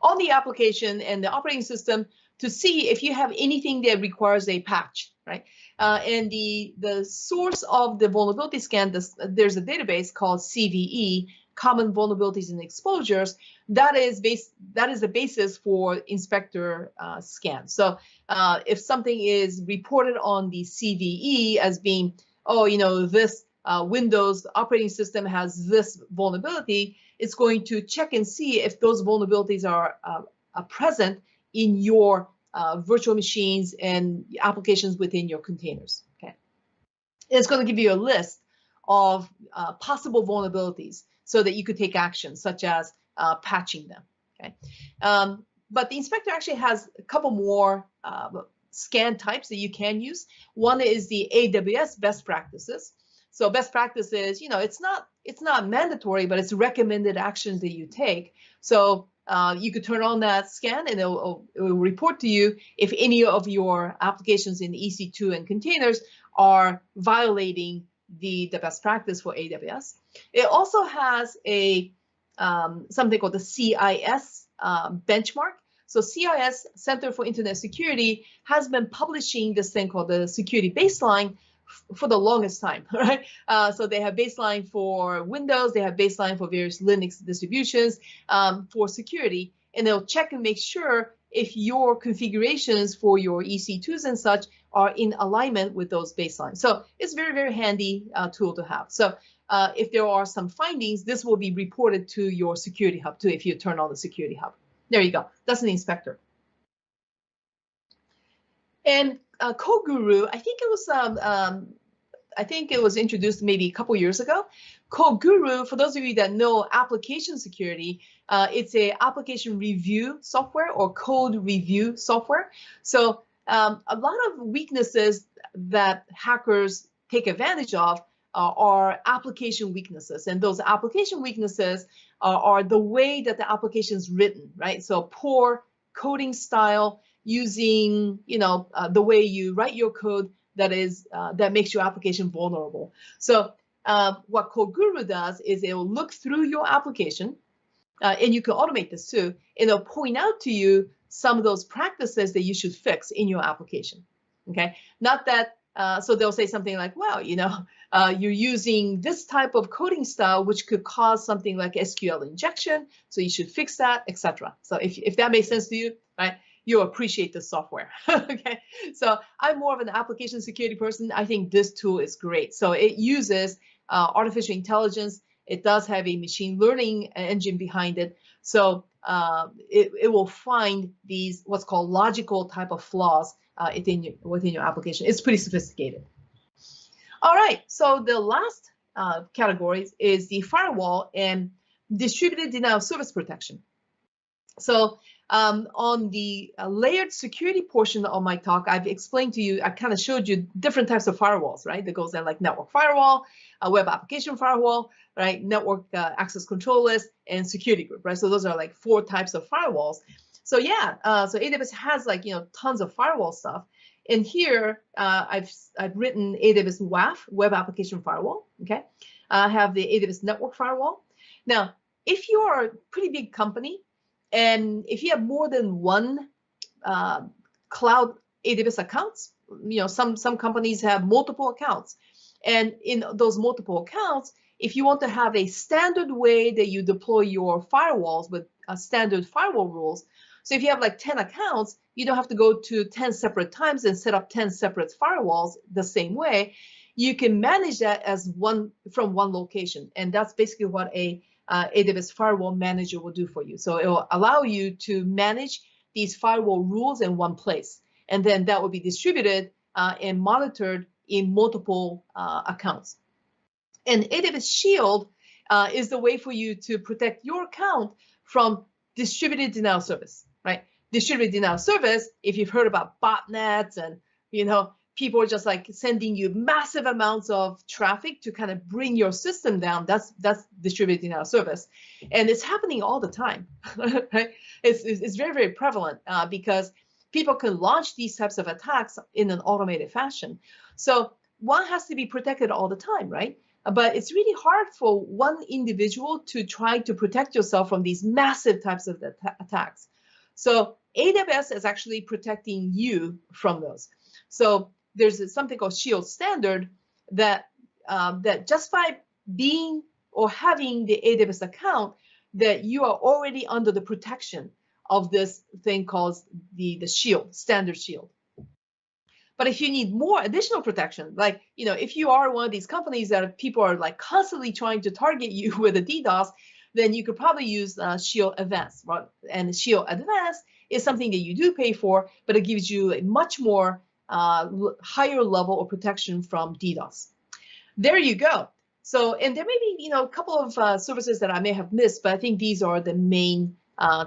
On the application and the operating system to see if you have anything that requires a patch, right? And the source of the vulnerability scan, there's a database called CVE, Common Vulnerabilities and Exposures. That is the basis for inspector scan. So if something is reported on the CVE as being, this Windows operating system has this vulnerability, it's going to check and see if those vulnerabilities are present in your virtual machines and applications within your containers. Okay, and it's going to give you a list of possible vulnerabilities so that you could take action, such as patching them. Okay, but the inspector actually has a couple more scan types that you can use. One is the AWS best practices. So best practices, it's not mandatory, but it's recommended actions that you take. So you could turn on that scan and it will report to you if any of your applications in EC2 and containers are violating the best practice for AWS. It also has a something called the CIS benchmark. So CIS, Center for Internet Security, has been publishing this thing called the security baseline for the longest time, right? So they have baseline for Windows, they have baseline for various Linux distributions for security, and they'll check and make sure if your configurations for your EC2s and such are in alignment with those baselines. So it's very, very handy tool to have. So if there are some findings, this will be reported to your security hub too if you turn on the security hub. There you go. That's an inspector. And Code Guru, I think it was introduced maybe a couple years ago. Code Guru, for those of you that know application security, it's a application review software or code review software. So a lot of weaknesses that hackers take advantage of are application weaknesses, and those application weaknesses are the way that the application is written, right? So poor coding style, using the way you write your code that makes your application vulnerable. So what Code Guru does is it will look through your application, and you can automate this too. It'll point out to you some of those practices that you should fix in your application. Okay, not that. So they'll say something like, "Well, you're using this type of coding style, which could cause something like SQL injection, so you should fix that, etc." So if that makes sense to you, right? You'll appreciate the software. Okay, so I'm more of an application security person. I think this tool is great. So it uses artificial intelligence. It does have a machine learning engine behind it. So it will find these what's called logical type of flaws within your application. It's pretty sophisticated. All right, so the last category is the firewall and distributed denial of service protection. So on the layered security portion of my talk, I've explained to you, I kind of showed you different types of firewalls, right? That goes in like network firewall, web application firewall, right? Network access control list, and security group, right? So those are like 4 types of firewalls. So yeah, so AWS has like, tons of firewall stuff. And here I've written AWS WAF, web application firewall, okay? I have the AWS network firewall. Now, if you are a pretty big company, and if you have more than one cloud AWS accounts, some companies have multiple accounts. And in those multiple accounts, if you want to have a standard way that you deploy your firewalls with standard firewall rules, so if you have like 10 accounts, you don't have to go to 10 separate times and set up 10 separate firewalls the same way. You can manage that as from one location. And that's basically what a AWS Firewall Manager will do for you. So it will allow you to manage these firewall rules in one place. And then that will be distributed and monitored in multiple accounts. And AWS Shield is the way for you to protect your account from distributed denial of service, right? Distributed denial of service, if you've heard about botnets and, people are just like sending you massive amounts of traffic to kind of bring your system down. That's distributed denial of service, and it's happening all the time. Right? It's very, very prevalent because people can launch these types of attacks in an automated fashion. So one has to be protected all the time, right? But it's really hard for one individual to try to protect yourself from these massive types of attacks. So AWS is actually protecting you from those. So there's something called Shield Standard that just by being or having the AWS account, that you are already under the protection of this thing called the Shield, Standard Shield. But if you need more additional protection, like, if you are one of these companies that people are like constantly trying to target you with a DDoS, then you could probably use Shield Advanced, right? And Shield Advanced is something that you do pay for, but it gives you a much more higher level of protection from DDoS. There you go. So, and there may be, a couple of services that I may have missed, but I think these are the main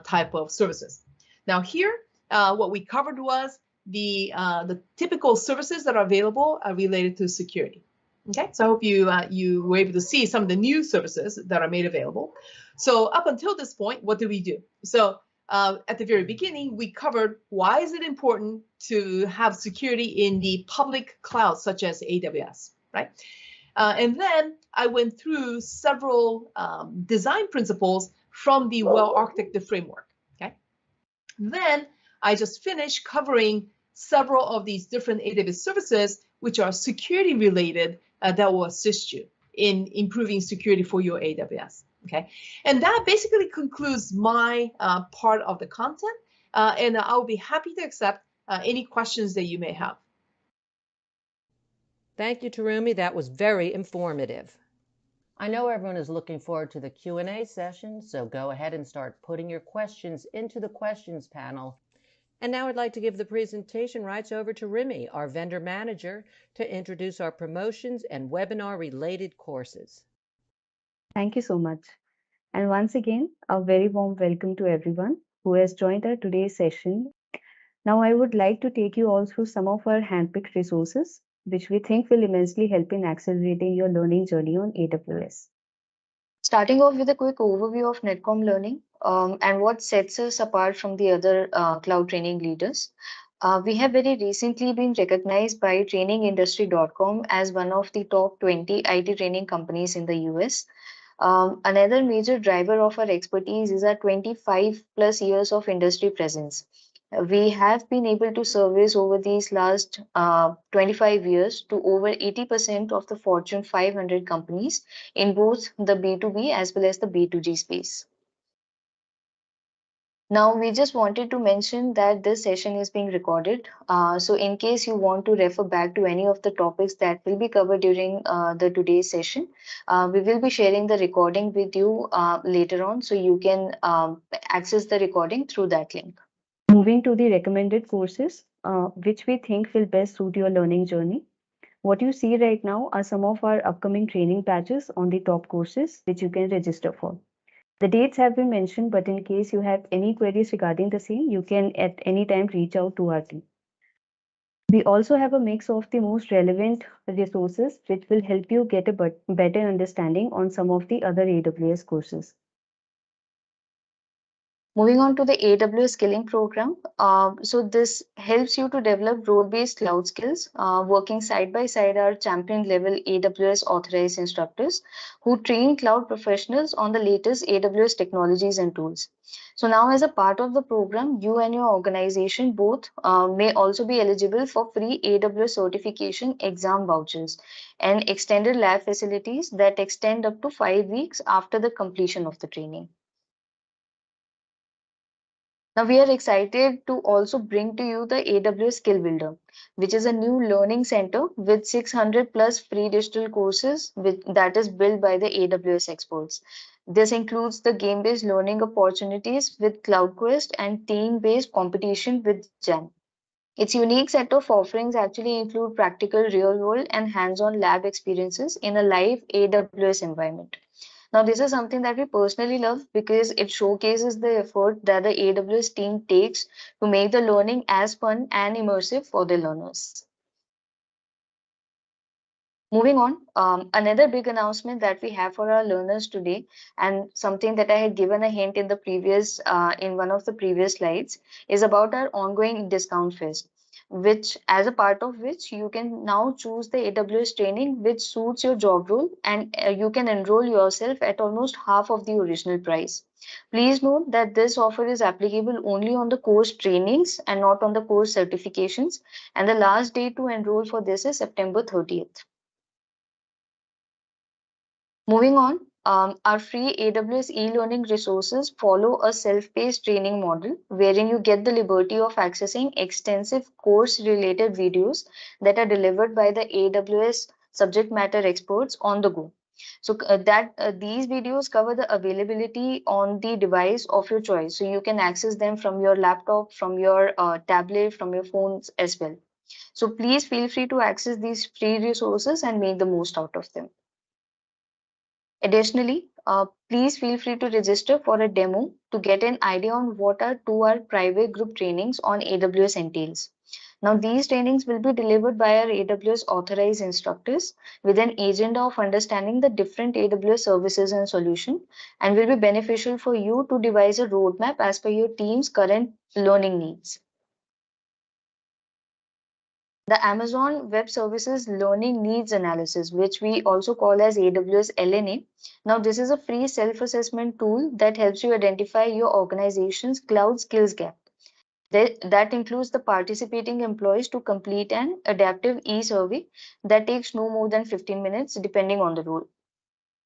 type of services. Now here, what we covered was the typical services that are available related to security. Okay, so I hope you were able to see some of the new services that are made available. So up until this point, what do we do? So at the very beginning, we covered why is it important to have security in the public cloud, such as AWS, right? And then I went through several design principles from the well-architected framework, okay? Then I just finished covering several of these different AWS services, which are security related, that will assist you in improving security for your AWS. Okay, and that basically concludes my part of the content, and I'll be happy to accept any questions that you may have. Thank you, Terumi. That was very informative. I know everyone is looking forward to the Q&A session, so go ahead and start putting your questions into the questions panel. And now I'd like to give the presentation rights over to Remy, our vendor manager, to introduce our promotions and webinar related courses. Thank you so much. And once again, a very warm welcome to everyone who has joined our today's session. Now, I would like to take you all through some of our handpicked resources, which we think will immensely help in accelerating your learning journey on AWS. Starting off with a quick overview of Netcom learning and what sets us apart from the other cloud training leaders. We have very recently been recognized by trainingindustry.com as one of the top 20 IT training companies in the US. Another major driver of our expertise is our 25 plus years of industry presence. We have been able to service over these last 25 years to over 80% of the Fortune 500 companies in both the B2B as well as the B2G space. Now, we just wanted to mention that this session is being recorded. So in case you want to refer back to any of the topics that will be covered during the today's session, we will be sharing the recording with you later on, so you can access the recording through that link. Moving to the recommended courses, which we think will best suit your learning journey. What you see right now are some of our upcoming training batches on the top courses, which you can register for. The dates have been mentioned, but in case you have any queries regarding the same, you can at any time reach out to our team. We also have a mix of the most relevant resources, which will help you get a better understanding on some of the other AWS courses. Moving on to the AWS skilling program. So this helps you to develop role-based cloud skills, working side by side our champion level AWS authorized instructors who train cloud professionals on the latest AWS technologies and tools. So now as a part of the program, you and your organization both may also be eligible for free AWS certification exam vouchers and extended lab facilities that extend up to 5 weeks after the completion of the training. Now, we are excited to also bring to you the AWS Skill Builder, which is a new learning center with 600 plus free digital courses that is built by the AWS experts. This includes the game-based learning opportunities with CloudQuest and team-based competition with Jam. Its unique set of offerings actually include practical real-world and hands-on lab experiences in a live AWS environment. Now, this is something that we personally love because it showcases the effort that the AWS team takes to make the learning as fun and immersive for the learners. Moving on, another big announcement that we have for our learners today, and something that I had given a hint in the previous, in one of the previous slides, is about our ongoing discount fest, which, as a part of which, you can now choose the AWS training which suits your job role, and you can enroll yourself at almost half of the original price. Please note that this offer is applicable only on the course trainings and not on the course certifications, and the last date to enroll for this is September 30th. Moving on, our free AWS e-learning resources follow a self-paced training model wherein you get the liberty of accessing extensive course-related videos that are delivered by the AWS subject matter experts on the go. So these videos cover the availability on the device of your choice. So you can access them from your laptop, from your tablet, from your phones as well. So please feel free to access these free resources and make the most out of them. Additionally, please feel free to register for a demo to get an idea on what our 2-hour private group trainings on AWS entails. Now, these trainings will be delivered by our AWS authorized instructors with an agenda of understanding the different AWS services and solutions, and will be beneficial for you to devise a roadmap as per your team's current learning needs. The Amazon Web Services Learning Needs Analysis, which we also call as AWS LNA. Now, this is a free self-assessment tool that helps you identify your organization's cloud skills gap. That includes the participating employees to complete an adaptive e-survey that takes no more than 15 minutes, depending on the role.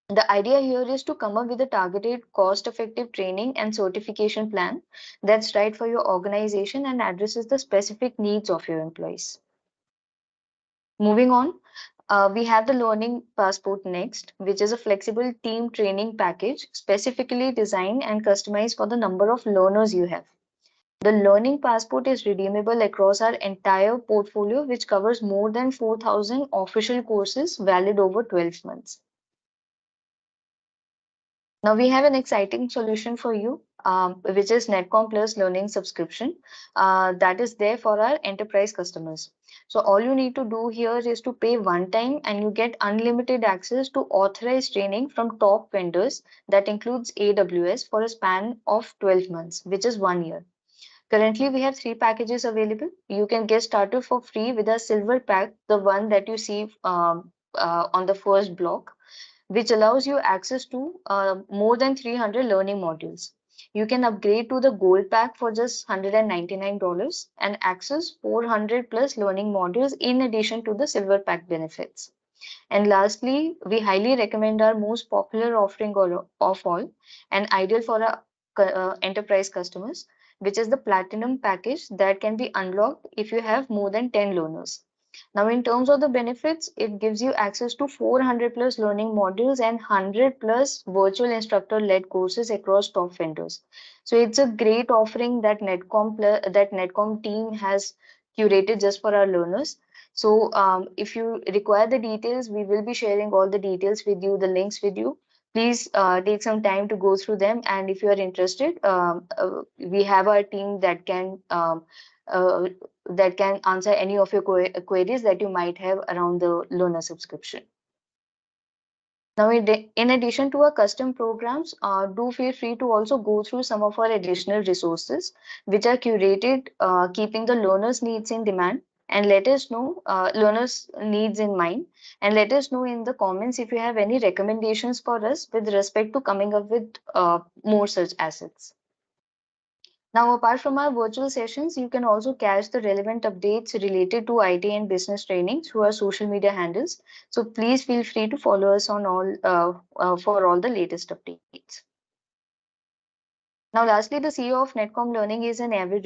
The idea here is to come up with a targeted, cost-effective training and certification plan that's right for your organization and addresses the specific needs of your employees. Moving on, We have the Learning Passport next, which is a flexible team training package specifically designed and customized for the number of learners you have. The Learning Passport is redeemable across our entire portfolio, which covers more than 4,000 official courses valid over 12 months. Now we have an exciting solution for you, which is Netcom Plus Learning Subscription that is there for our enterprise customers. So all you need to do here is to pay one time and you get unlimited access to authorized training from top vendors that includes AWS for a span of 12 months, which is 1 year. Currently, we have 3 packages available. You can get started for free with a silver pack, the one that you see on the first block, which allows you access to more than 300 learning modules. You can upgrade to the gold pack for just $199 and access 400 plus learning modules in addition to the silver pack benefits. And lastly, we highly recommend our most popular offering of all and ideal for our enterprise customers, which is the platinum package that can be unlocked if you have more than 10 learners. Now, in terms of the benefits, it gives you access to 400 plus learning modules and 100 plus virtual instructor led courses across top vendors. So it's a great offering that Netcom team has curated just for our learners. So if you require the details, we will be sharing all the details with you, the links with you. Please take some time to go through them. And if you are interested, we have our team uh, that can answer any of your queries that you might have around the learner subscription. Now, in addition to our custom programs, do feel free to also go through some of our additional resources, which are curated, keeping the learners' needs in demand, and let us know learners' needs in mind, and let us know in the comments if you have any recommendations for us with respect to coming up with more such assets. Now, apart from our virtual sessions, you can also catch the relevant updates related to IT and business training through our social media handles. So please feel free to follow us on for all the latest updates. Now, lastly, the CEO of Netcom Learning is an avid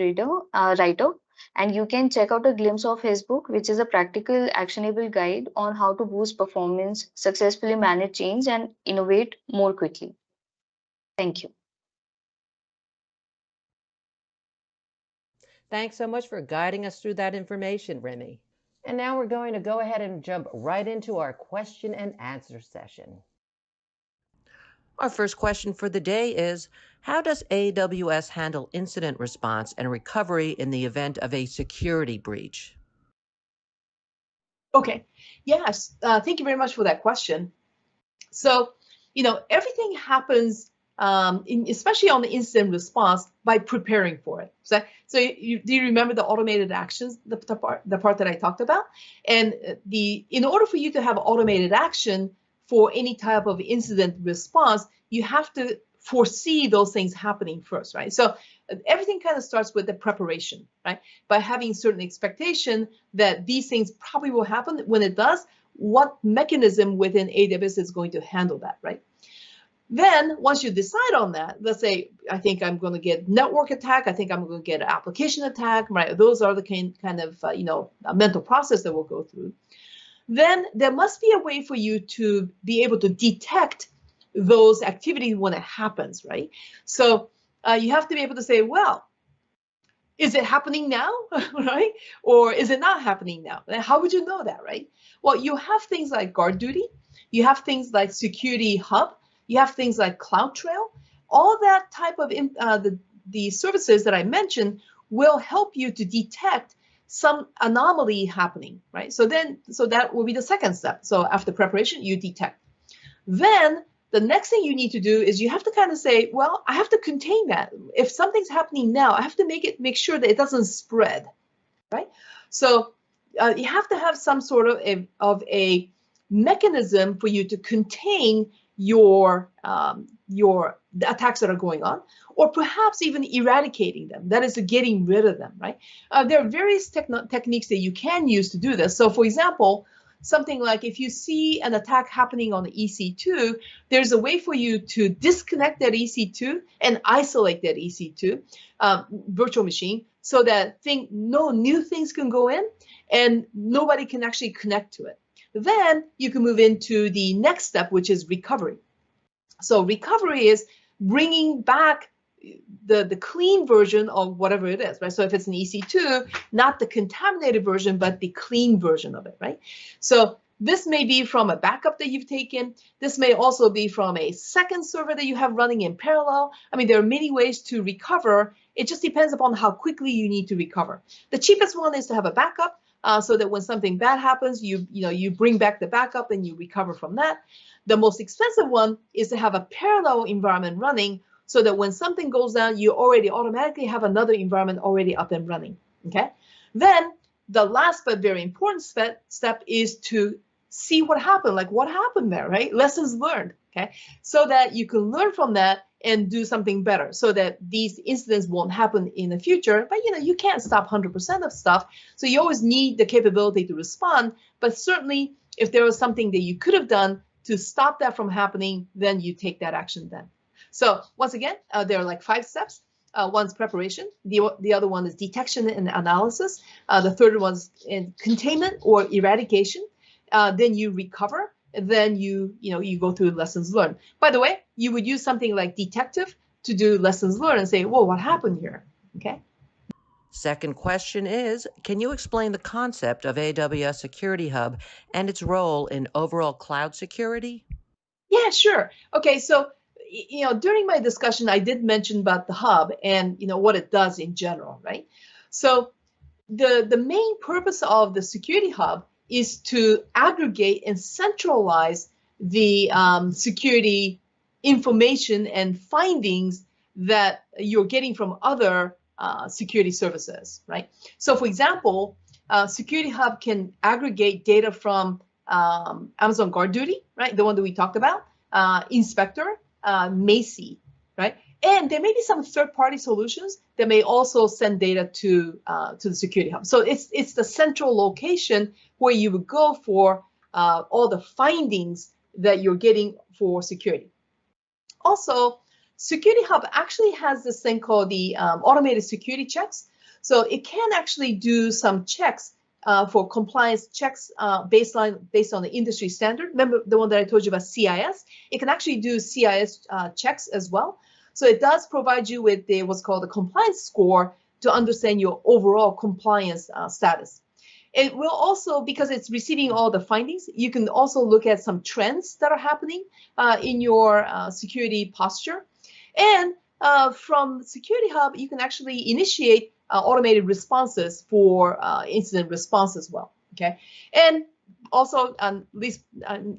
writer, and you can check out a glimpse of his book, which is a practical, actionable guide on how to boost performance, successfully manage change, and innovate more quickly. Thank you. Thanks so much for guiding us through that information, Remy. And now we're going to go ahead and jump right into our question and answer session. Our first question for the day is, how does AWS handle incident response and recovery in the event of a security breach? Okay, yes, thank you very much for that question. So, everything happens, especially on the incident response, by preparing for it. So do you remember the automated actions, the part that I talked about? And in order for you to have automated action for any type of incident response, you have to foresee those things happening first, right? So everything kind of starts with the preparation, right? By having certain expectation that these things probably will happen. When it does, what mechanism within AWS is going to handle that, right? Then once you decide on that, let's say, I think I'm going to get network attack, I think I'm going to get an application attack, right? Those are the kind of, a mental process that we'll go through. Then there must be a way for you to be able to detect those activities when it happens, right? So you have to be able to say, well, is it happening now, right? Or is it not happening now? And how would you know that, right? Well, you have things like guard duty, you have things like security hub, you have things like CloudTrail. All that type of the services that I mentioned will help you to detect some anomaly happening, right? So that will be the second step. So after preparation, you detect. Then the next thing you need to do is you have to kind of say, well, I have to contain that. If something's happening now, I have to make sure that it doesn't spread, right? So you have to have some sort of a mechanism for you to contain the attacks that are going on, or perhaps even eradicating them. That is, getting rid of them, right? There are various techniques that you can use to do this. So, for example, something like if you see an attack happening on the EC2, there's a way for you to disconnect that EC2 and isolate that EC2 virtual machine so that no new things can go in and nobody can actually connect to it. Then you can move into the next step, which is recovery. So recovery is bringing back the clean version of whatever it is, right? So if it's an EC2, not the contaminated version, but the clean version of it, right? So this may be from a backup that you've taken. This may also be from a second server that you have running in parallel. I mean, there are many ways to recover. It just depends upon how quickly you need to recover. The cheapest one is to have a backup, so that when something bad happens, you bring back the backup and you recover from that. The most expensive one is to have a parallel environment running, so that when something goes down, you already automatically have another environment already up and running, okay? Then the last but very important step is to see what happened, like what happened there, right? Lessons learned, okay? So that you can learn from that and do something better, so that these incidents won't happen in the future. But you can't stop 100% of stuff, so you always need the capability to respond. But certainly, if there was something that you could have done to stop that from happening, then you take that action then. So once again, there are like 5 steps. One's preparation. The other one is detection and analysis. The third one is containment or eradication. Then you recover. And then you go through lessons learned. By the way, you would use something like detective to do lessons learned and say, whoa, what happened here? Okay. Second question is, can you explain the concept of AWS Security Hub and its role in overall cloud security? Yeah, sure. Okay, so during my discussion, I did mention about the hub and what it does in general, right? So the main purpose of the security hub is to aggregate and centralize the security information and findings that you're getting from other security services, right? So for example, Security Hub can aggregate data from Amazon Guard Duty, right? The one that we talked about, Inspector, Macy, right? And there may be some third-party solutions that may also send data to the Security Hub. So it's the central location where you would go for all the findings that you're getting for security. Also, Security Hub actually has this thing called the automated security checks. So it can actually do some checks for compliance checks based on the industry standard. Remember the one that I told you about CIS? It can actually do CIS checks as well. So it does provide you with what's called a compliance score to understand your overall compliance status. It will also, because it's receiving all the findings, you can also look at some trends that are happening in your security posture. And from Security Hub, you can actually initiate automated responses for incident response as well, okay? And also,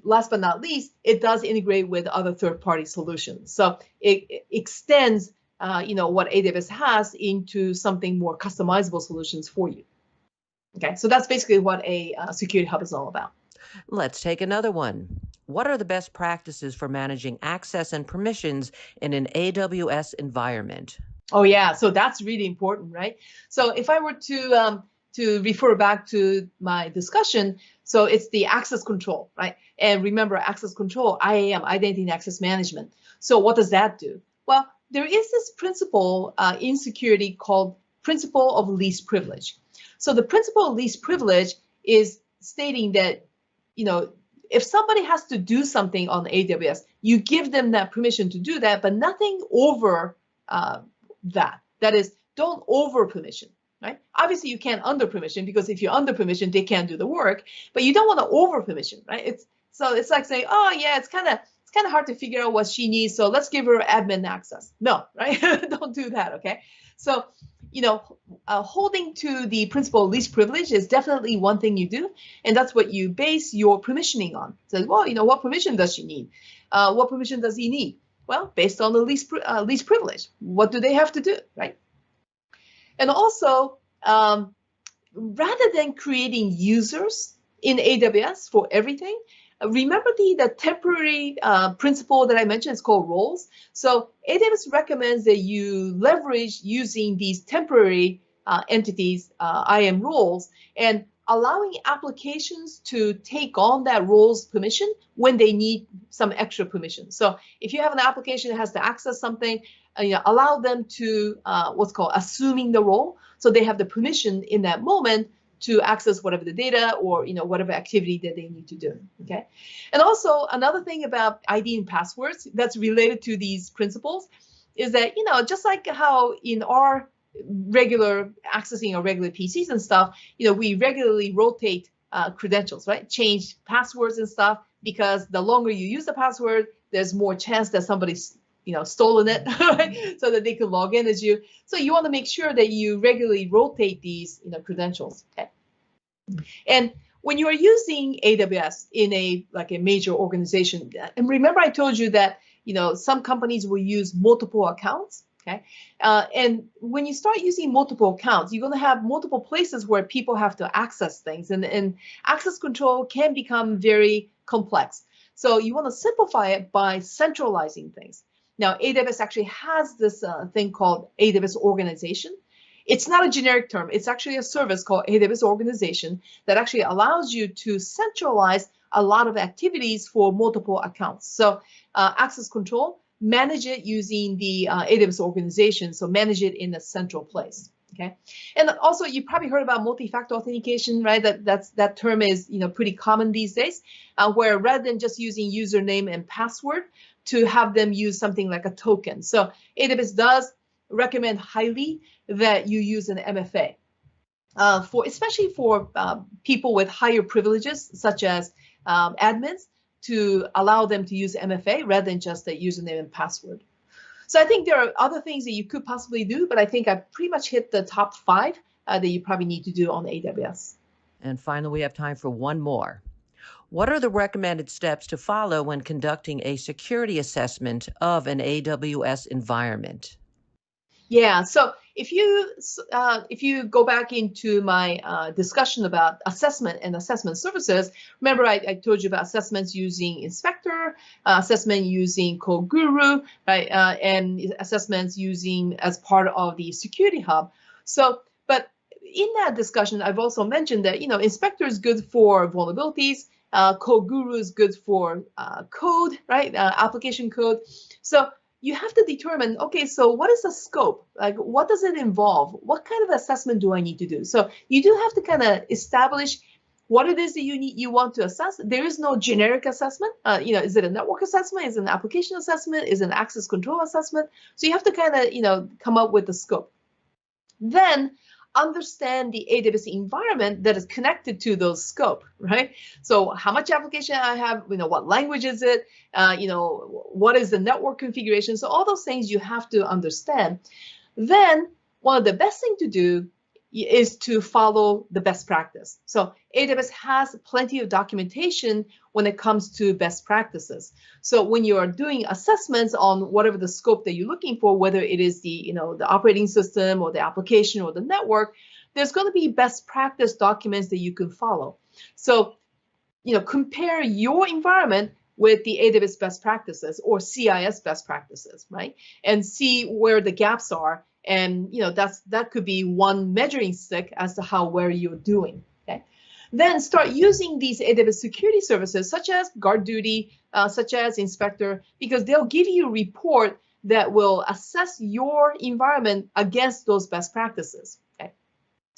last but not least, it does integrate with other third-party solutions. So it extends what AWS has into something more customizable solutions for you. Okay, so that's basically what a Security Hub is all about. Let's take another one. What are the best practices for managing access and permissions in an AWS environment? Oh yeah, so that's really important, right? So if I were to refer back to my discussion, so it's the access control, right? And remember, access control, IAM, Identity and Access Management. So what does that do? Well, there is this principle in security called principle of least privilege. So the principle of least privilege is stating that, if somebody has to do something on AWS, you give them that permission to do that, but nothing over that. That is, don't over permission, right? Obviously, you can't under permission, because if you're under permission, they can't do the work. But you don't want to over permission, right? It's like saying, oh yeah, it's kind of hard to figure out what she needs, so let's give her admin access. No, right? Don't do that, okay? So, holding to the principle of least privilege is definitely one thing you do, and that's what you base your permissioning on. So, well, what permission does she need? What permission does he need? Well, based on the least privilege, what do they have to do, right? And also, rather than creating users in AWS for everything, remember the temporary principle that I mentioned. It's called roles. So AWS recommends that you leverage using these temporary entities, IAM roles, and allowing applications to take on that role's permission when they need some extra permission. So if you have an application that has to access something, allow them to what's called assuming the role. So they have the permission in that moment to access whatever the data or whatever activity that they need to do. Okay, and also another thing about ID and passwords that's related to these principles is that just like how in our regular accessing our regular PCs and stuff, we regularly rotate credentials, right? Change passwords and stuff, because the longer you use the password, there's more chance that somebody's stolen it, right? So that they can log in as you. So you want to make sure that you regularly rotate these credentials. Okay. And when you are using AWS in a major organization, and remember I told you that some companies will use multiple accounts. Okay, and when you start using multiple accounts, you're going to have multiple places where people have to access things, and access control can become very complex. So you want to simplify it by centralizing things. Now, AWS actually has this thing called AWS Organization. It's not a generic term. It's actually a service called AWS Organization that actually allows you to centralize a lot of activities for multiple accounts. So access control, manage it using the AWS Organization, so manage it in a central place. Okay, and also you probably heard about multi-factor authentication, right? That term is pretty common these days, where rather than just using username and password, to have them use something like a token. So AWS does recommend highly that you use an MFA, especially for people with higher privileges, such as admins, to allow them to use MFA rather than just a username and password. So I think there are other things that you could possibly do, but I think I pretty much hit the top 5 that you probably need to do on AWS. And finally, we have time for one more. What are the recommended steps to follow when conducting a security assessment of an AWS environment? Yeah, so if you go back into my discussion about assessment and assessment services, remember I told you about assessments using Inspector, assessment using Code Guru, right, and assessments using as part of the Security Hub. So, but in that discussion, I've also mentioned that Inspector is good for vulnerabilities. Code Guru is good for code, right? Application code. So you have to determine, okay, so what is the scope? Like, what does it involve? What kind of assessment do I need to do? So you do have to kind of establish what it is that you want to assess. There is no generic assessment. Is it a network assessment? Is it an application assessment? Is it an access control assessment? So you have to kind of, come up with the scope. Then understand the AWS environment that is connected to those scope, right? So how much application I have, what language is it, what is the network configuration? So all those things you have to understand. Then one of the best thing to do is to follow the best practice. So AWS has plenty of documentation when it comes to best practices. So when you are doing assessments on whatever the scope that you're looking for, whether it is the the operating system or the application or the network, there's going to be best practice documents that you can follow. So compare your environment with the AWS best practices or CIS best practices, right? And see where the gaps are. And that could be one measuring stick as to how well you're doing. Okay, then start using these AWS security services such as GuardDuty, such as Inspector, because they'll give you a report that will assess your environment against those best practices. Okay,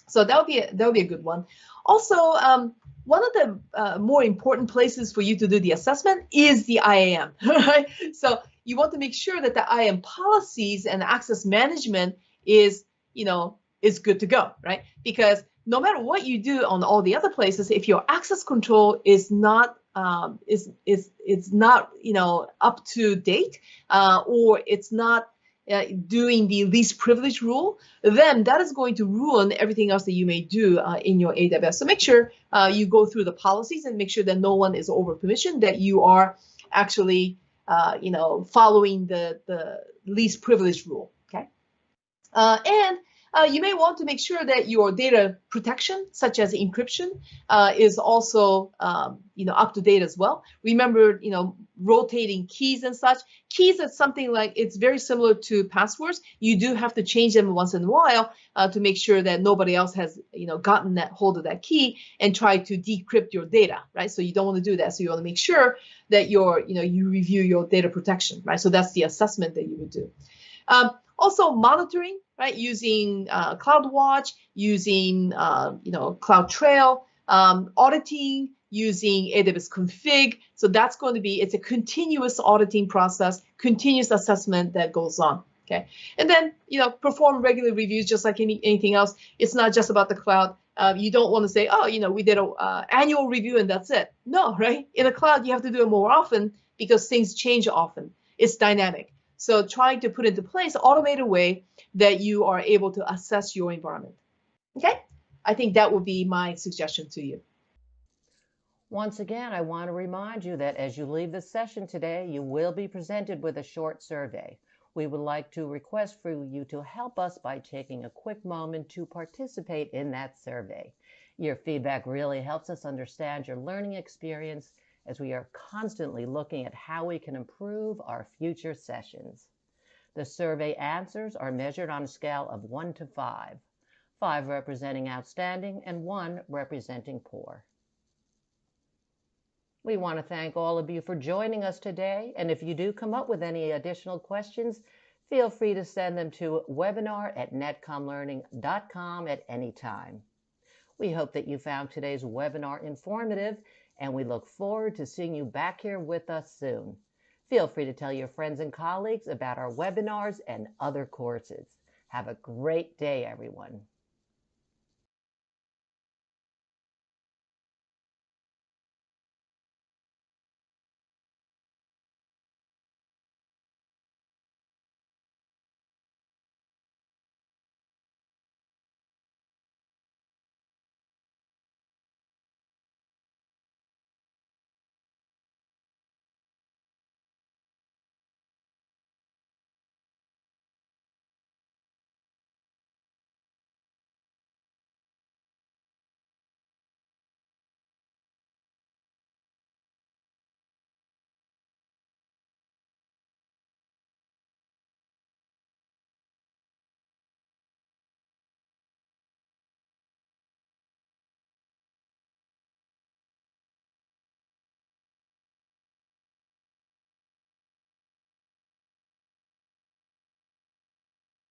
so that'll be a good one. Also, one of the more important places for you to do the assessment is the IAM, right? So you want to make sure that the IAM policies and access management is good to go, right? Because no matter what you do on all the other places, if your access control is not it's not up to date, or it's not doing the least privilege rule, then that is going to ruin everything else that you may do in your AWS. So make sure you go through the policies and make sure that no one is over permission, that you are actually following the least privilege rule. Okay, and you may want to make sure that your data protection, such as encryption, is also up to date as well. Remember, rotating keys and such. Keys is something like, it's very similar to passwords. You do have to change them once in a while to make sure that nobody else has gotten that hold of that key and try to decrypt your data, right? So you don't want to do that. So you want to make sure that you review your data protection, right? So that's the assessment that you would do. Also monitoring, right? Using CloudWatch, using CloudTrail, auditing, using AWS Config. So that's going to be, it's a continuous auditing process, continuous assessment that goes on. Okay, and then perform regular reviews just like anything else. It's not just about the cloud. You don't want to say, oh, we did an annual review and that's it. No, right? In a cloud, you have to do it more often because things change often. It's dynamic. So trying to put into place an automated way that you are able to assess your environment. Okay, I think that would be my suggestion to you. Once again, I want to remind you that as you leave this session today, you will be presented with a short survey. We would like to request for you to help us by taking a quick moment to participate in that survey. Your feedback really helps us understand your learning experience as we are constantly looking at how we can improve our future sessions. The survey answers are measured on a scale of 1 to 5, 5 representing outstanding and 1 representing poor. We want to thank all of you for joining us today, and if you do come up with any additional questions, feel free to send them to webinar@netcomlearning.com at any time. We hope that you found today's webinar informative, and we look forward to seeing you back here with us soon. Feel free to tell your friends and colleagues about our webinars and other courses. Have a great day, everyone.